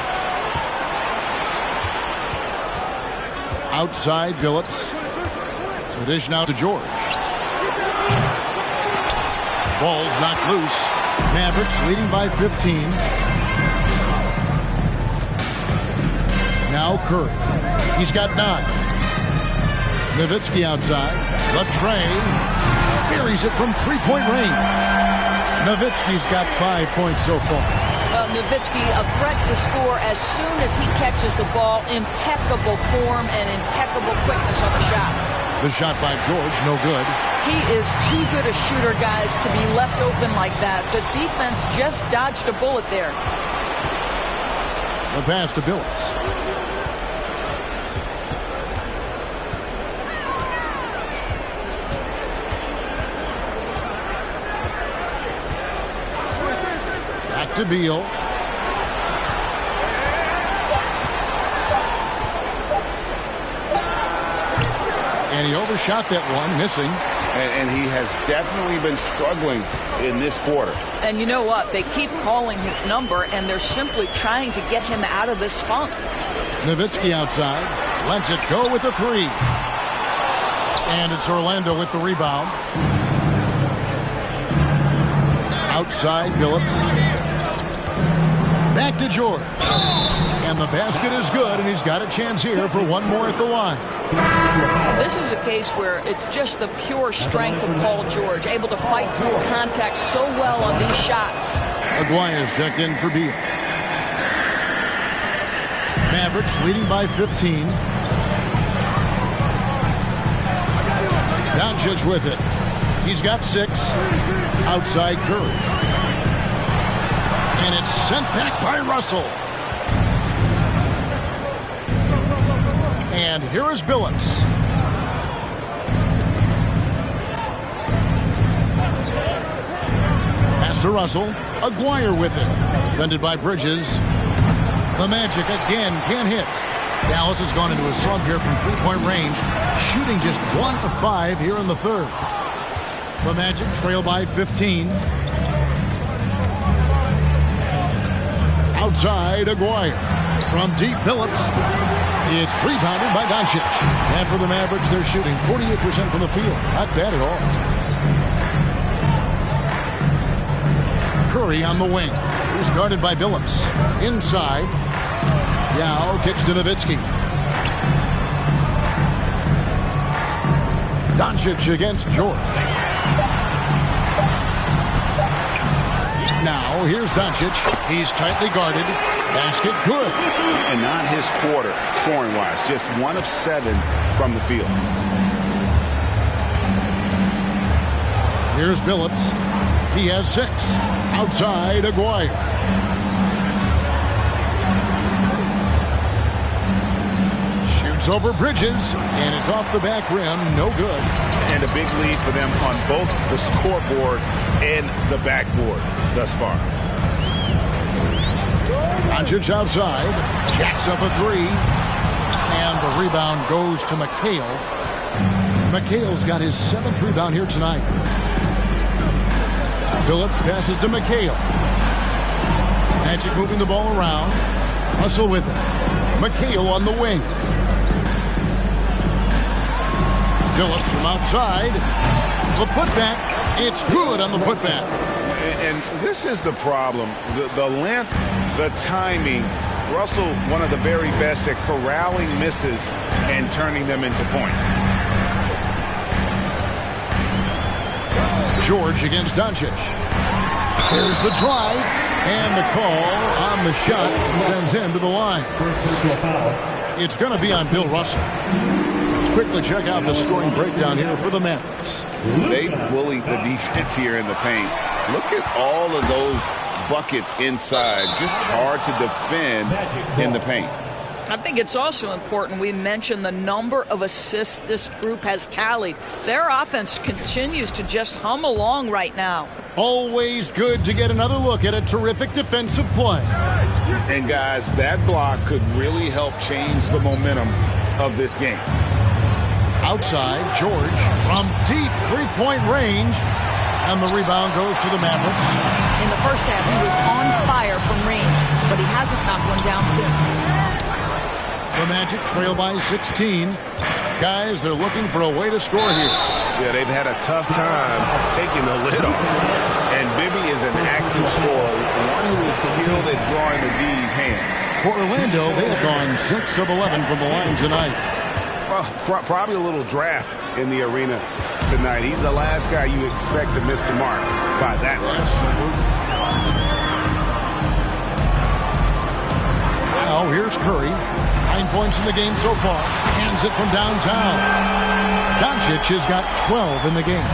Outside Billups. The dish now to George. Ball's knocked loose. Mavericks leading by 15. Now Curry. He's got 9. Nowitzki outside. The tray. Buries it from 3-point range. Nowitzki's got 5 points so far. Well, Nowitzki, a threat to score as soon as he catches the ball. Impeccable form and impeccable quickness on the shot. The shot by George, no good. He is too good a shooter, guys, to be left open like that. The defense just dodged a bullet there. The pass to Billups. Back to Beal. And he overshot that one, missing. And he has definitely been struggling in this quarter. And you know what? They keep calling his number, and they're simply trying to get him out of this funk. Nowitzki outside. Lets it go with the three. And it's Orlando with the rebound. Outside, Billups. Back to George. And the basket is good, and he's got a chance here for one more at the line. This is a case where it's just the pure strength of Paul George, able to fight through contact so well on these shots. Aguirre's checked in for Beal. Mavericks leading by 15. Doncic with it. He's got 6. Outside Curry. And it's sent back by Russell. And here is Billups. Pass to Russell. Aguirre with it. Defended by Bridges. The Magic again can't hit. Dallas has gone into a slump here from three-point range, shooting just 1 of 5 here in the third. The Magic trail by 15. Outside, Aguirre. From deep, Phillips. It's rebounded by Doncic. And for the Mavericks, they're shooting 48% from the field. Not bad at all. Curry on the wing. He's guarded by Billups. Inside. Yao kicks to Nowitzki. Doncic against George. Now, here's Doncic. He's tightly guarded. Basket good. And not his quarter, scoring-wise. Just 1 of 7 from the field. Here's Billups. He has 6. Outside, Aguirre. Shoots over Bridges, and it's off the back rim. No good. And a big lead for them on both the scoreboard and the backboard thus far. Doncic outside. Jacks up a 3. And the rebound goes to McHale. McHale's got his 7th rebound here tonight. Billups passes to McHale. Magic moving the ball around. Russell with it. McHale on the wing. Billups from outside. The putback. It's good on the putback. And this is the problem. The length, the timing. Russell, one of the very best at corralling misses and turning them into points. George against Doncic. Here's the drive. And the call on the shot that sends him to the line. It's going to be on Bill Russell. Let's quickly check out the scoring breakdown here for the Mavericks. They bullied the defense here in the paint. Look at all of those buckets inside. Just hard to defend in the paint. I think it's also important we mention the number of assists this group has tallied. Their offense continues to just hum along right now. Always good to get another look at a terrific defensive play. And guys, that block could really help change the momentum of this game. Outside, George from deep three-point range. And the rebound goes to the Mavericks. In the first half, he was on fire from range, but he hasn't knocked one down since. The Magic trail by 16. Guys, they're looking for a way to score here. Yeah, they've had a tough time taking the lid off. And Bibby is an active scorer, one who is skilled at drawing the D's hand. For Orlando, they have gone 6 of 11 from the line tonight. Well, probably a little draft in the arena tonight. He's the last guy you expect to miss the mark by that much. Now here's Curry. 9 points in the game so far. Hands it from downtown. Doncic has got 12 in the game.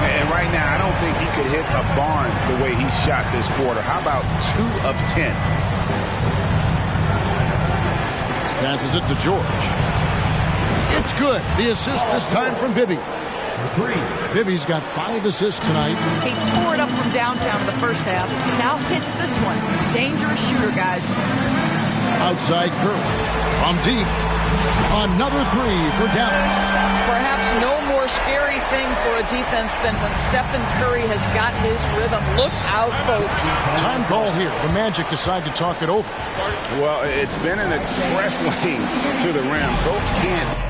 And right now, I don't think he could hit a barn the way he shot this quarter. How about 2 of 10? Passes it to George. It's good. The assist this time from Bibby. Bibby's got 5 assists tonight. He tore it up from downtown in the first half. Now hits this one. Dangerous shooter, guys. Outside Curry. From deep. Another 3 for Dallas. Perhaps no more scary thing for a defense than when Stephen Curry has got his rhythm. Look out, folks. Time call here. The Magic decide to talk it over. Well, it's been an express lane to the rim. Coach can't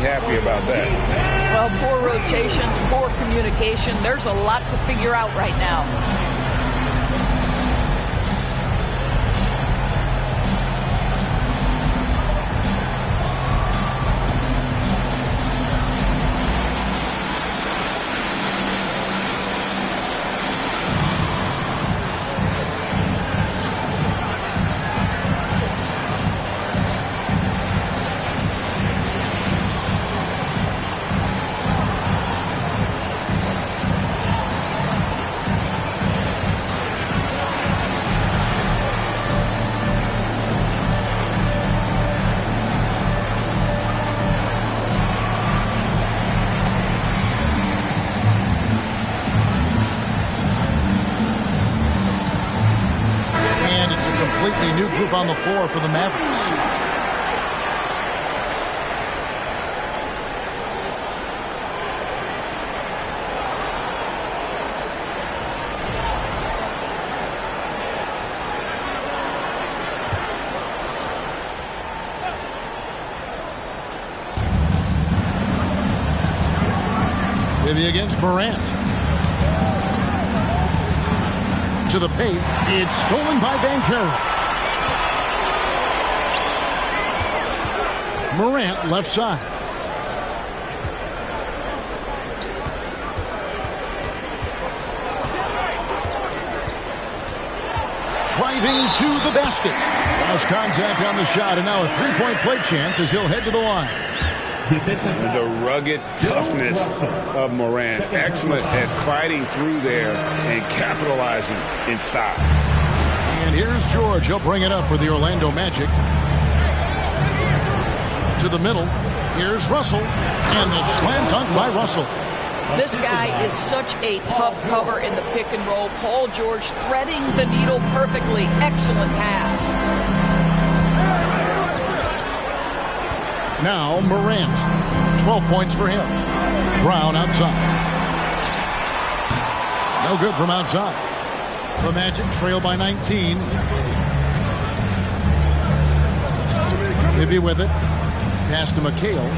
happy about that. Well, poor rotations, poor communication. There's a lot to figure out right now. Completely new group on the floor for the Mavericks. Maybe against Morant. To the paint. It's stolen by Banchero. Morant left side. Driving to the basket. Lost contact on the shot, and now a three-point play chance as he'll head to the line. The rugged toughness of Morant. Excellent at fighting through there and capitalizing in style. And here's George. He'll bring it up for the Orlando Magic. To the middle. Here's Russell. And the slam dunk by Russell. This guy is such a tough cover in the pick and roll. Paul George threading the needle perfectly. Excellent pass. Now Morant. 12 points for him. Brown outside. No good from outside. The Magic trail by 19. Bibby with it. Pass to McHale.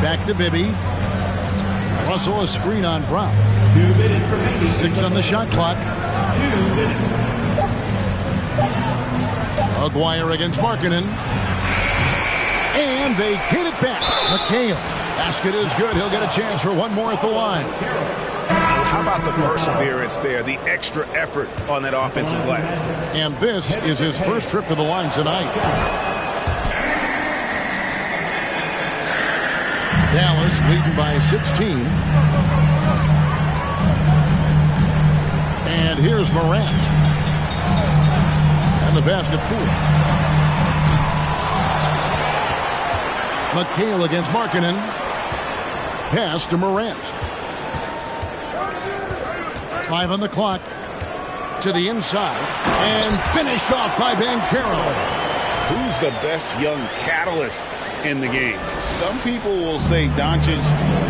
Back to Bibby. Russell a screen on Brown. 2 minutes remaining. 6 on the shot clock. 2 minutes. Aguirre against Markkanen. And they get it back. McHale. Basket is good. He'll get a chance for one more at the line. How about the perseverance there, the extra effort on that offensive glass? And this is his first trip to the line tonight. Dallas leading by 16. And here's Morant. And the basket pool. McHale against Markkanen. Pass to Morant. 5 on the clock. To the inside. And finished off by Banchero. Who's the best young catalyst in the game? Some people will say Doncic,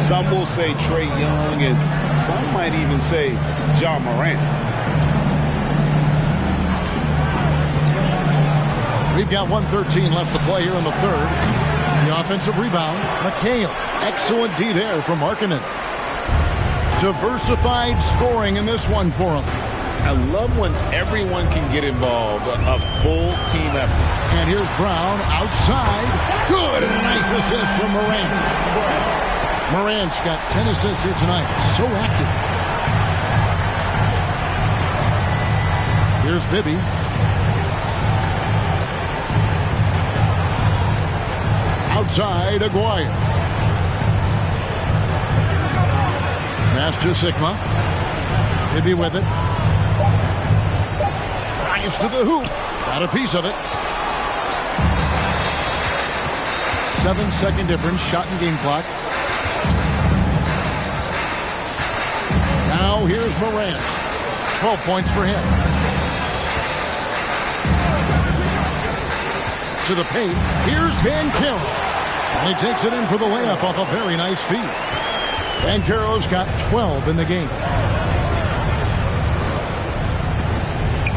some will say Trae Young, and some might even say Ja Morant. We've got 1:13 left to play here in the third. The offensive rebound, McHale. Excellent D there from Markkanen. Diversified scoring in this one for him. I love when everyone can get involved, a full team effort. And here's Brown outside. Good, and a nice assist from Morant. Morant's got 10 assists here tonight. So active. Here's Bibby. Outside, Aguirre. Pass to Sigma. Bibby with it. Drives to the hoop. Got a piece of it. 7-second difference. Shot and game clock. Now here's Morant. 12 points for him. To the paint. Here's Banchero. And he takes it in for the layup off a very nice feed. Banchero's got 12 in the game.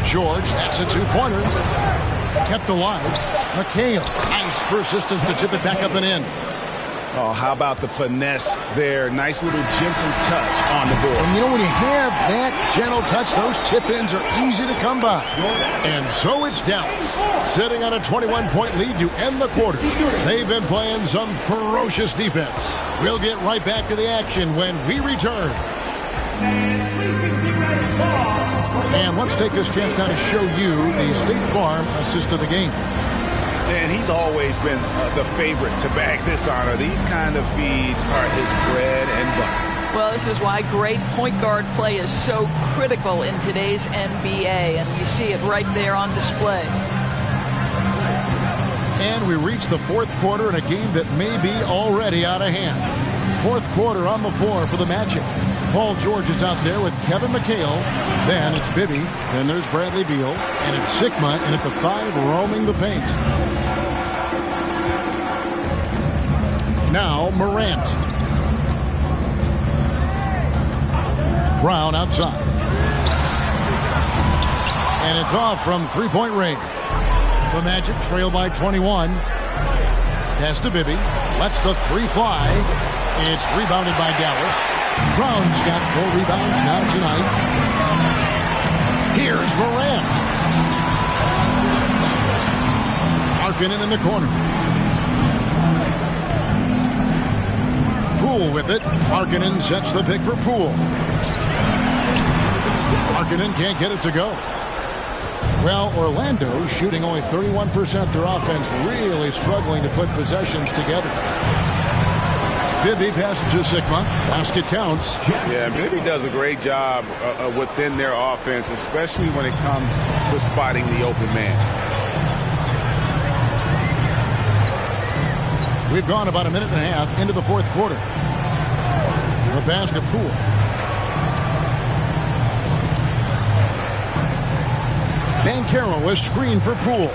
George, that's a two-pointer. Kept alive. McHale, nice persistence to tip it back up and in. Oh, how about the finesse there? Nice little gentle touch on the board. And you know, when you have that gentle touch, those tip-ins are easy to come by. And so it's Dallas, sitting on a 21-point lead to end the quarter. They've been playing some ferocious defense. We'll get right back to the action when we return. And let's take this chance now to show you the State Farm assist of the game. And he's always been the favorite to bag this honor. These kind of feeds are his bread and butter. Well, this is why great point guard play is so critical in today's NBA, and you see it right there on display. And we reach the fourth quarter in a game that may be already out of hand. Fourth quarter on the floor for the Magic. Paul George is out there with Kevin McHale. Then it's Bibby. Then there's Bradley Beal. And it's Sigma in at the 5 roaming the paint. Now Morant. Brown outside. And it's off from three-point range. The Magic trail by 21. Pass to Bibby. Lets the three fly. It's rebounded by Dallas. Brown's got 4 rebounds now tonight. Here's Morant. Harkinen in the corner. Poole with it. Harkinen sets the pick for Poole. Harkinen can't get it to go. Well, Orlando shooting only 31%. Their offense really struggling to put possessions together. Bibby passes to Sigma. Basket counts. Yeah, Bibby does a great job within their offense, especially when it comes to spotting the open man. We've gone about a minute and a half into the fourth quarter. The pass to Poole. Banchero was screened for Poole.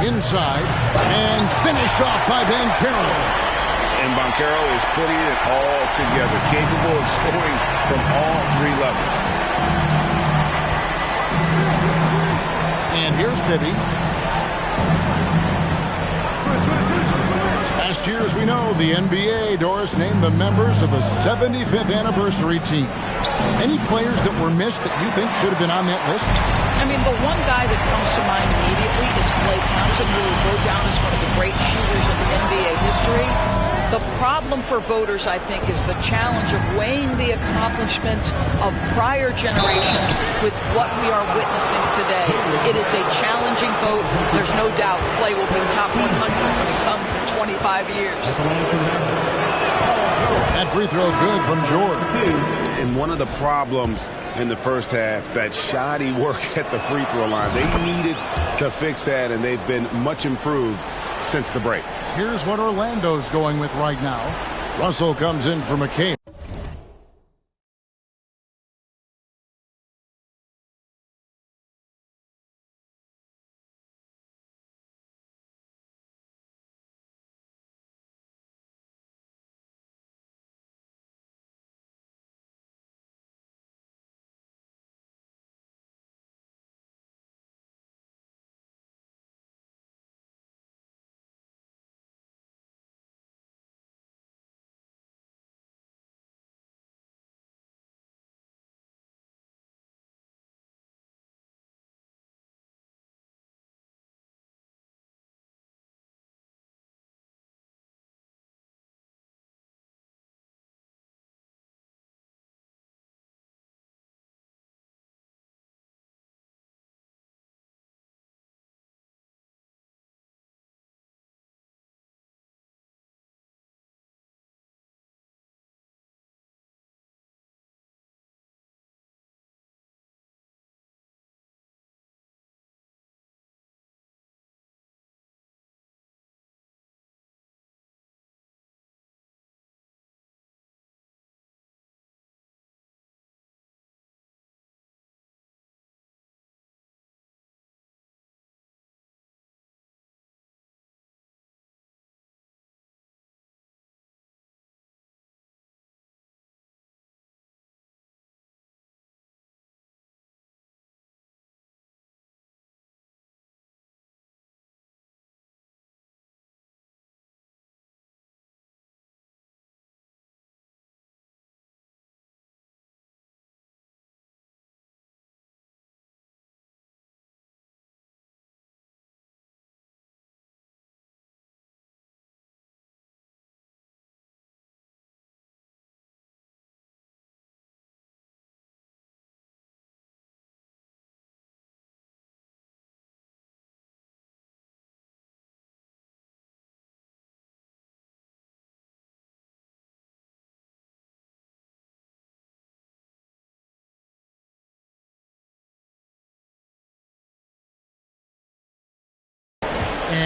Inside and finished off by Banchero. And Banchero is putting it all together, capable of scoring from all 3 levels. And here's Bibby. Last year, as we know, the NBA, Doris, named the members of the 75th anniversary team. Any players that were missed that you think should have been on that list? I mean, the one guy that comes to mind immediately is Klay Thompson, who will go down as one of the great shooters in NBA history. The problem for voters, I think, is the challenge of weighing the accomplishments of prior generations with what we are witnessing today. It is a challenging vote. There's no doubt Klay will be top 100 when it comes in 25 years. That free throw good from George. And one of the problems in the first half, that shoddy work at the free throw line. They needed to fix that, and they've been much improved since the break. Here's what Orlando's going with right now. Russell comes in for McHale.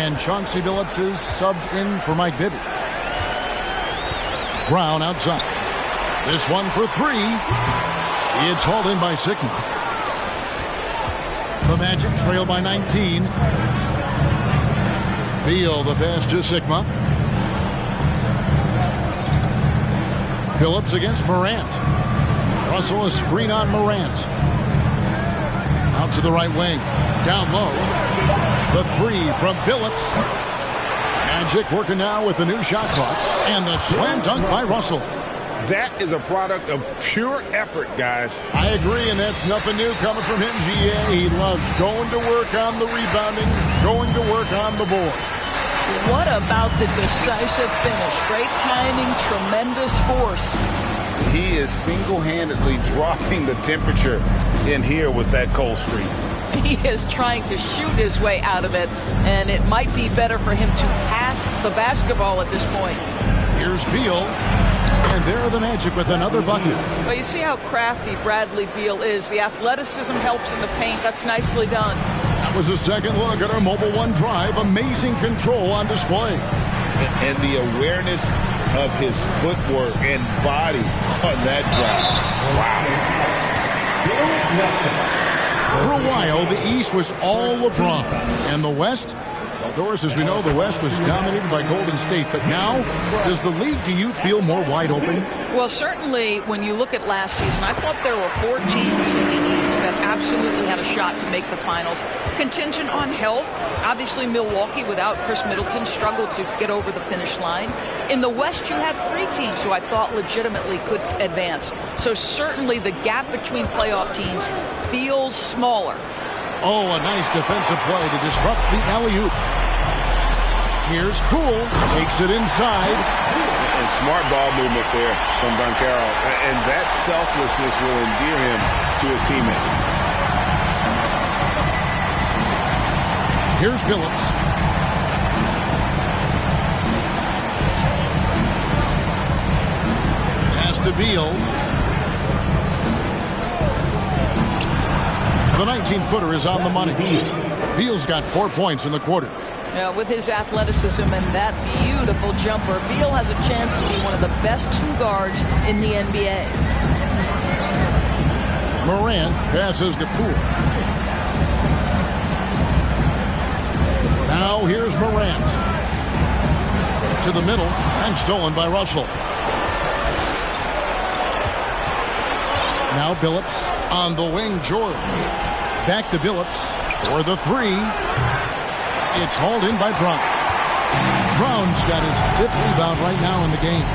And Chauncey Billups is subbed in for Mike Bibby. Brown outside. This one for three. It's hauled in by Sigma. The Magic trail by 19. Beal the pass to Sigma. Billups against Morant. Russell a screen on Morant. Out to the right wing. Down low. The three from Billups. Magic working now with the new shot clock. And the slam dunk by Russell. That is a product of pure effort, guys. I agree, and that's nothing new coming from him, GA. He loves going to work on the rebounding, going to work on the board. What about the decisive finish? Great timing, tremendous force. He is single-handedly dropping the temperature in here with that cold streak. He is trying to shoot his way out of it, and it might be better for him to pass the basketball at this point. Here's Beal, and there are the Magic with another bucket. Well, you see how crafty Bradley Beal is. The athleticism helps in the paint. That's nicely done. That was a second look at our Mobile One drive. Amazing control on display. And the awareness of his footwork and body on that drive. Wow. For a while, the East was all LeBron. And the West? Well, Doris, as we know, the West was dominated by Golden State. But now, does the league, do you feel more wide open? Well, certainly, when you look at last season, I thought there were 4 teams in the East that absolutely had a shot to make the finals. Contingent on health. Obviously, Milwaukee, without Chris Middleton, struggled to get over the finish line. In the West, you had 3 teams who I thought legitimately could advance. So certainly the gap between playoff teams feels smaller. Oh, a nice defensive play to disrupt the alley-oop. Here's Poole, takes it inside. And smart ball movement there from Bancaro. And that selflessness will endear him to his teammates. Here's Billups. Pass to Beal. The 19-footer is on the money. Beal's got 4 points in the quarter. With his athleticism and that beautiful jumper, Beal has a chance to be one of the best 2 guards in the NBA. Morant passes to Poole. Now here's Morant. To the middle and stolen by Russell. Now Billups on the wing, George. Back to Billups for the 3. It's hauled in by Brown. Brown's got his 5th rebound right now in the game.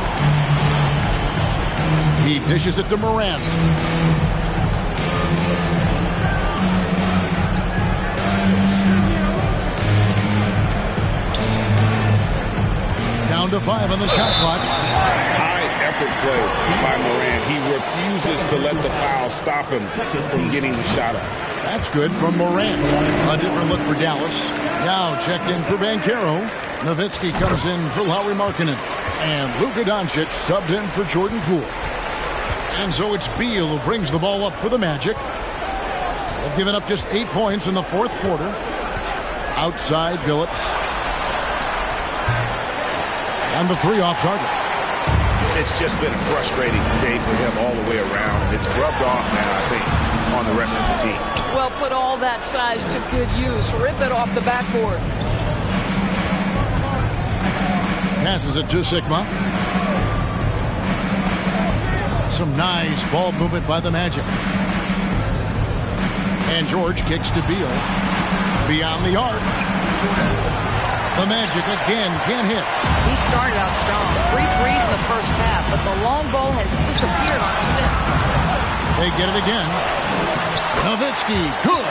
He dishes it to Morant. Down to 5 on the shot clock. High effort play by Morant. He refuses to let the foul stop him from getting the shot up. That's good from Morant. A different look for Dallas. Now checked in for Bancaro. Nowitzki comes in for Lauri Markkanen. And Luka Doncic subbed in for Jordan Poole. And so it's Beal who brings the ball up for the Magic. They've given up just 8 points in the 4th quarter. Outside Billups. And the 3 off target. It's just been a frustrating day for him all the way around. And it's rubbed off now, I think, on the rest of the team. Well, put all that size to good use. Rip it off the backboard. Passes it to Sigma. Some nice ball movement by the Magic. And George kicks to Beal. Beyond the arc. The Magic again can't hit. He started out strong. 3 threes in the first half, but the long ball has disappeared on him since. They get it again. Nowitzki, good.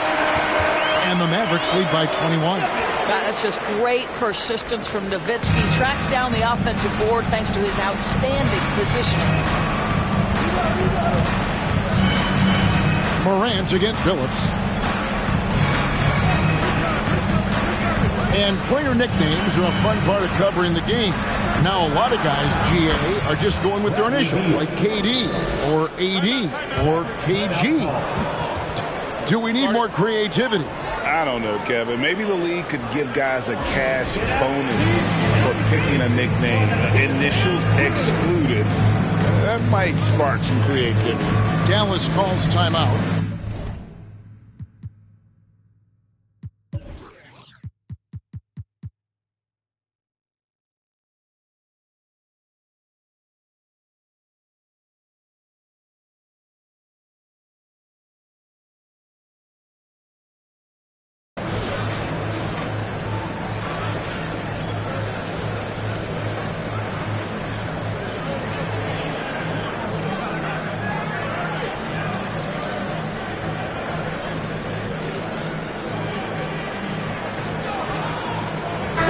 And the Mavericks lead by 21. That's just great persistence from Nowitzki. Tracks down the offensive board thanks to his outstanding positioning. Morant against Billups. And player nicknames are a fun part of covering the game. Now, a lot of guys, GA, are just going with their initials, like KD or AD or KG. Do we need more creativity? I don't know, Kevin. Maybe the league could give guys a cash bonus for picking a nickname. Initials excluded. That might spark some creativity. Dallas calls timeout.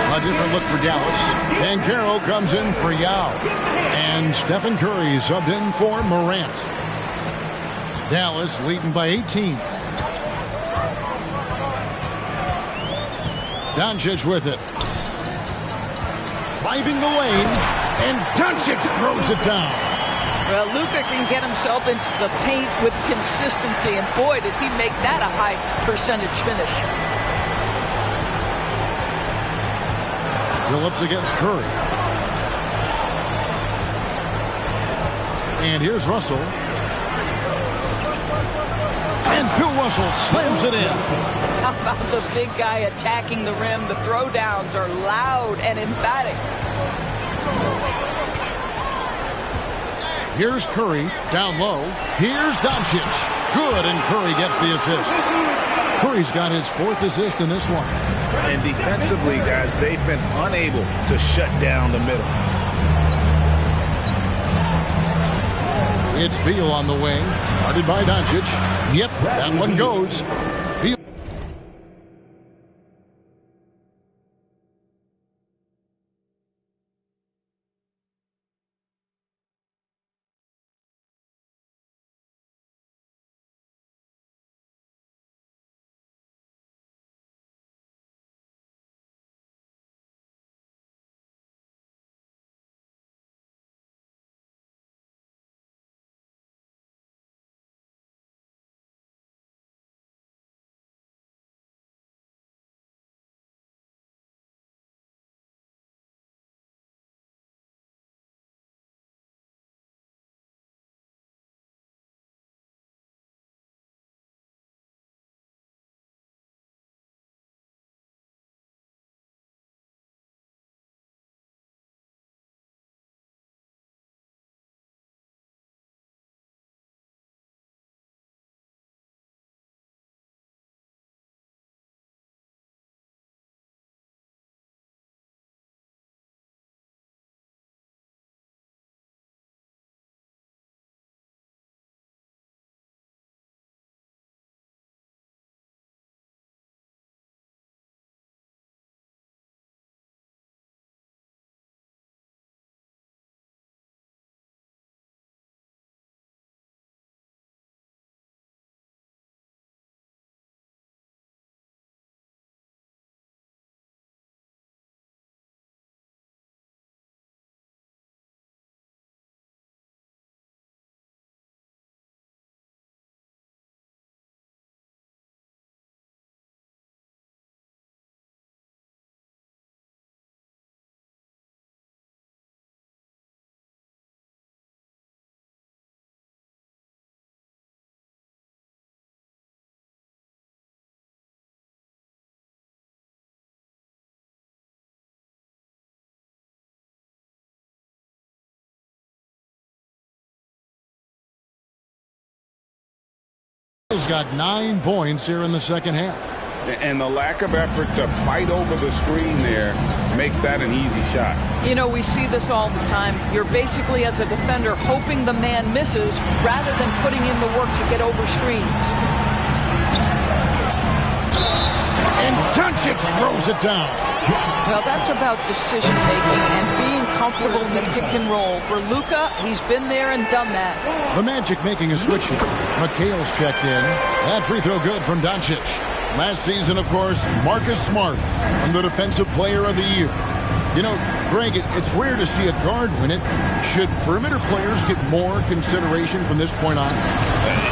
A different look for Dallas. And Caro comes in for Yao. And Stephen Curry subbed in for Morant. Dallas leading by 18. Doncic with it. Driving the lane. And Doncic throws it down. Well, Luka can get himself into the paint with consistency. And boy, does he make that a high percentage finish. Phillips against Curry. And here's Russell. And Bill Russell slams it in. How about the big guy attacking the rim? The throwdowns are loud and emphatic. Here's Curry down low. Here's Doncic. Good, and Curry gets the assist. Curry's got his 4th assist in this one. And defensively, guys, they've been unable to shut down the middle. It's Beal on the wing. Guarded by Doncic. Yep, that one goes. Beal. He's got 9 points here in the second half. And the lack of effort to fight over the screen there makes that an easy shot. You know, we see this all the time. You're basically, as a defender, hoping the man misses rather than putting in the work to get over screens. And Doncic throws it down. Well, that's about decision-making and being comfortable in the pick and roll. For Luka, he's been there and done that. The Magic making a switch here. McHale's checked in. That free throw good from Doncic. Last season, of course, Marcus Smart won the Defensive Player of the Year. You know, Greg, it's rare to see a guard win it. Should perimeter players get more consideration from this point on?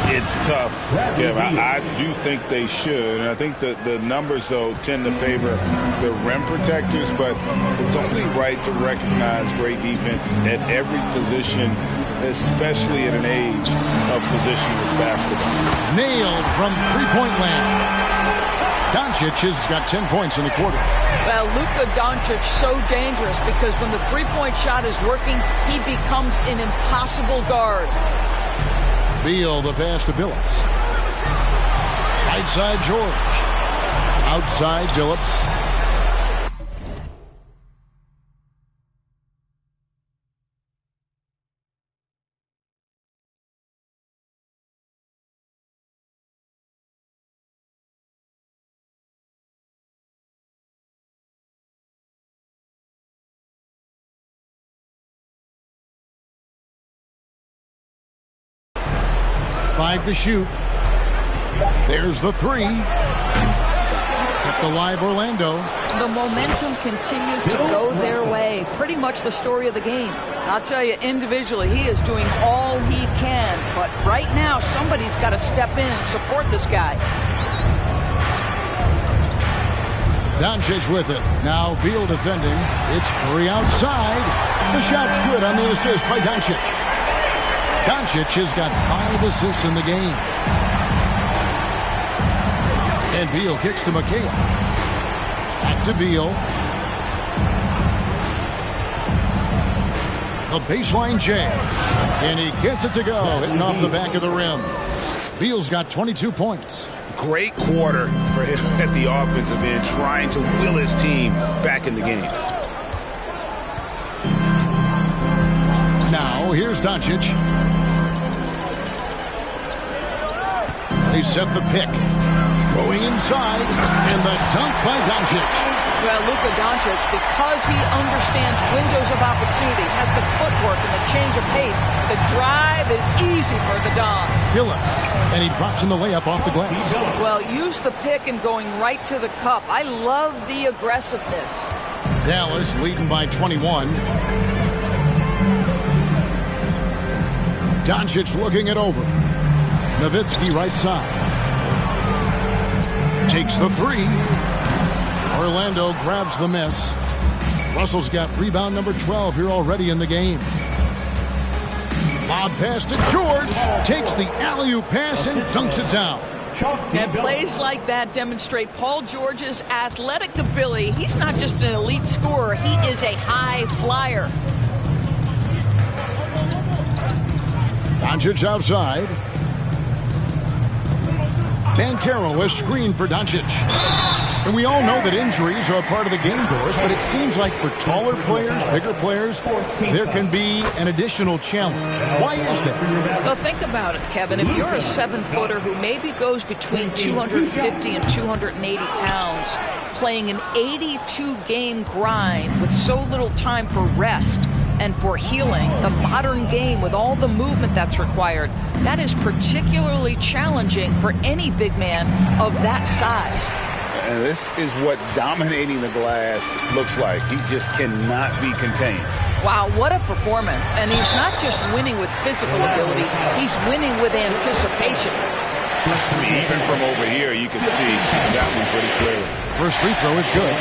It's tough. Yeah, I do think they should. And I think the numbers, though, tend to favor the rim protectors. But it's only right to recognize great defense at every position, especially at an age of positionless basketball. Nailed from three-point land. Doncic has got 10 points in the quarter. Well, Luka Doncic so dangerous because when the three-point shot is working, he becomes an impossible guard. Beal, the pass to Billups. Right side, George. Outside, Billups. Five to shoot. There's the three. Kept alive Orlando. The momentum continues to go their way. Pretty much the story of the game. I'll tell you, individually, he is doing all he can. But right now, somebody's got to step in and support this guy. Doncic with it. Now Beal defending. It's Curry outside. The shot's good on the assist by Doncic. Doncic has got 5 assists in the game. And Beal kicks to McHale. Back to Beal. The baseline J. And he gets it to go, hitting off the back of the rim. Beal's got 22 points. Great quarter for him at the offensive end, trying to will his team back in the game. Now, here's Doncic. They set the pick. Going inside, and the dunk by Doncic. Well, Luka Doncic, because he understands windows of opportunity, has the footwork and the change of pace, the drive is easy for the Don. Billups, and he drops in the layup off the glass. Well, use the pick and going right to the cup. I love the aggressiveness. Dallas leading by 21. Doncic looking it over. Nowitzki right side. Takes the three. Orlando grabs the miss. Russell's got rebound number 12 here already in the game. Lob pass to George. Takes the alley-oop pass and dunks it down. And plays like that demonstrate Paul George's athletic ability. He's not just an elite scorer. He is a high flyer. Doncic outside. Banchero is screened for Doncic. And we all know that injuries are a part of the game, Doris, but it seems like for taller players, bigger players, there can be an additional challenge. Why is that? Well, think about it, Kevin. If you're a 7-footer who maybe goes between 250 and 280 pounds, playing an 82-game grind with so little time for rest and for healing, the modern game with all the movement that's required, that is particularly challenging for any big man of that size. And this is what dominating the glass looks like. He just cannot be contained. Wow, what a performance. And he's not just winning with physical ability, he's winning with anticipation. I mean, even from over here, you can see that one pretty clearly. First free throw is good.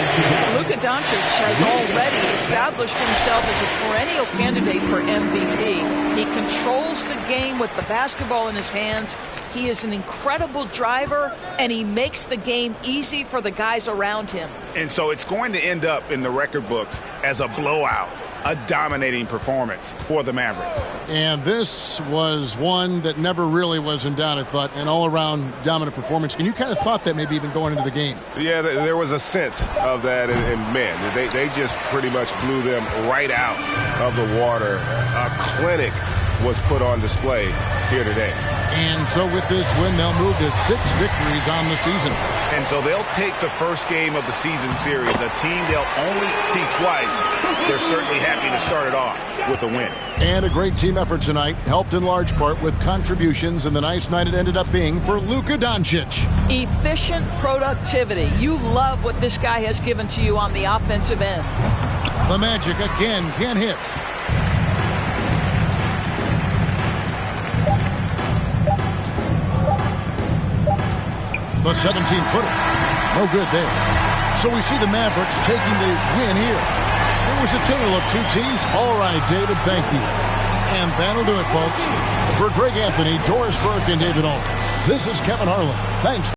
Luka Doncic has already established himself as a perennial candidate for MVP. He controls the game with the basketball in his hands. He is an incredible driver, and he makes the game easy for the guys around him. And so it's going to end up in the record books as a blowout, a dominating performance for the Mavericks. And this was one that never really was in doubt, I thought, an all-around dominant performance. And you kind of thought that maybe even going into the game. Yeah, there was a sense of that, and man, they just pretty much blew them right out of the water. A clinic was put on display here today. And so with this win, they'll move to 6 victories on the season. And so they'll take the first game of the season series, a team they'll only see twice. They're certainly happy to start it off with a win. And a great team effort tonight, helped in large part with contributions, and the nice night it ended up being for Luka Doncic. Efficient productivity. You love what this guy has given to you on the offensive end. The Magic again can't hit. The 17-footer. No good there. So we see the Mavericks taking the win here. It was a tale of two teams. All right, David, thank you. And that'll do it, folks. For Greg Anthony, Doris Burke, and David Aldridge, this is Kevin Harlan. Thanks.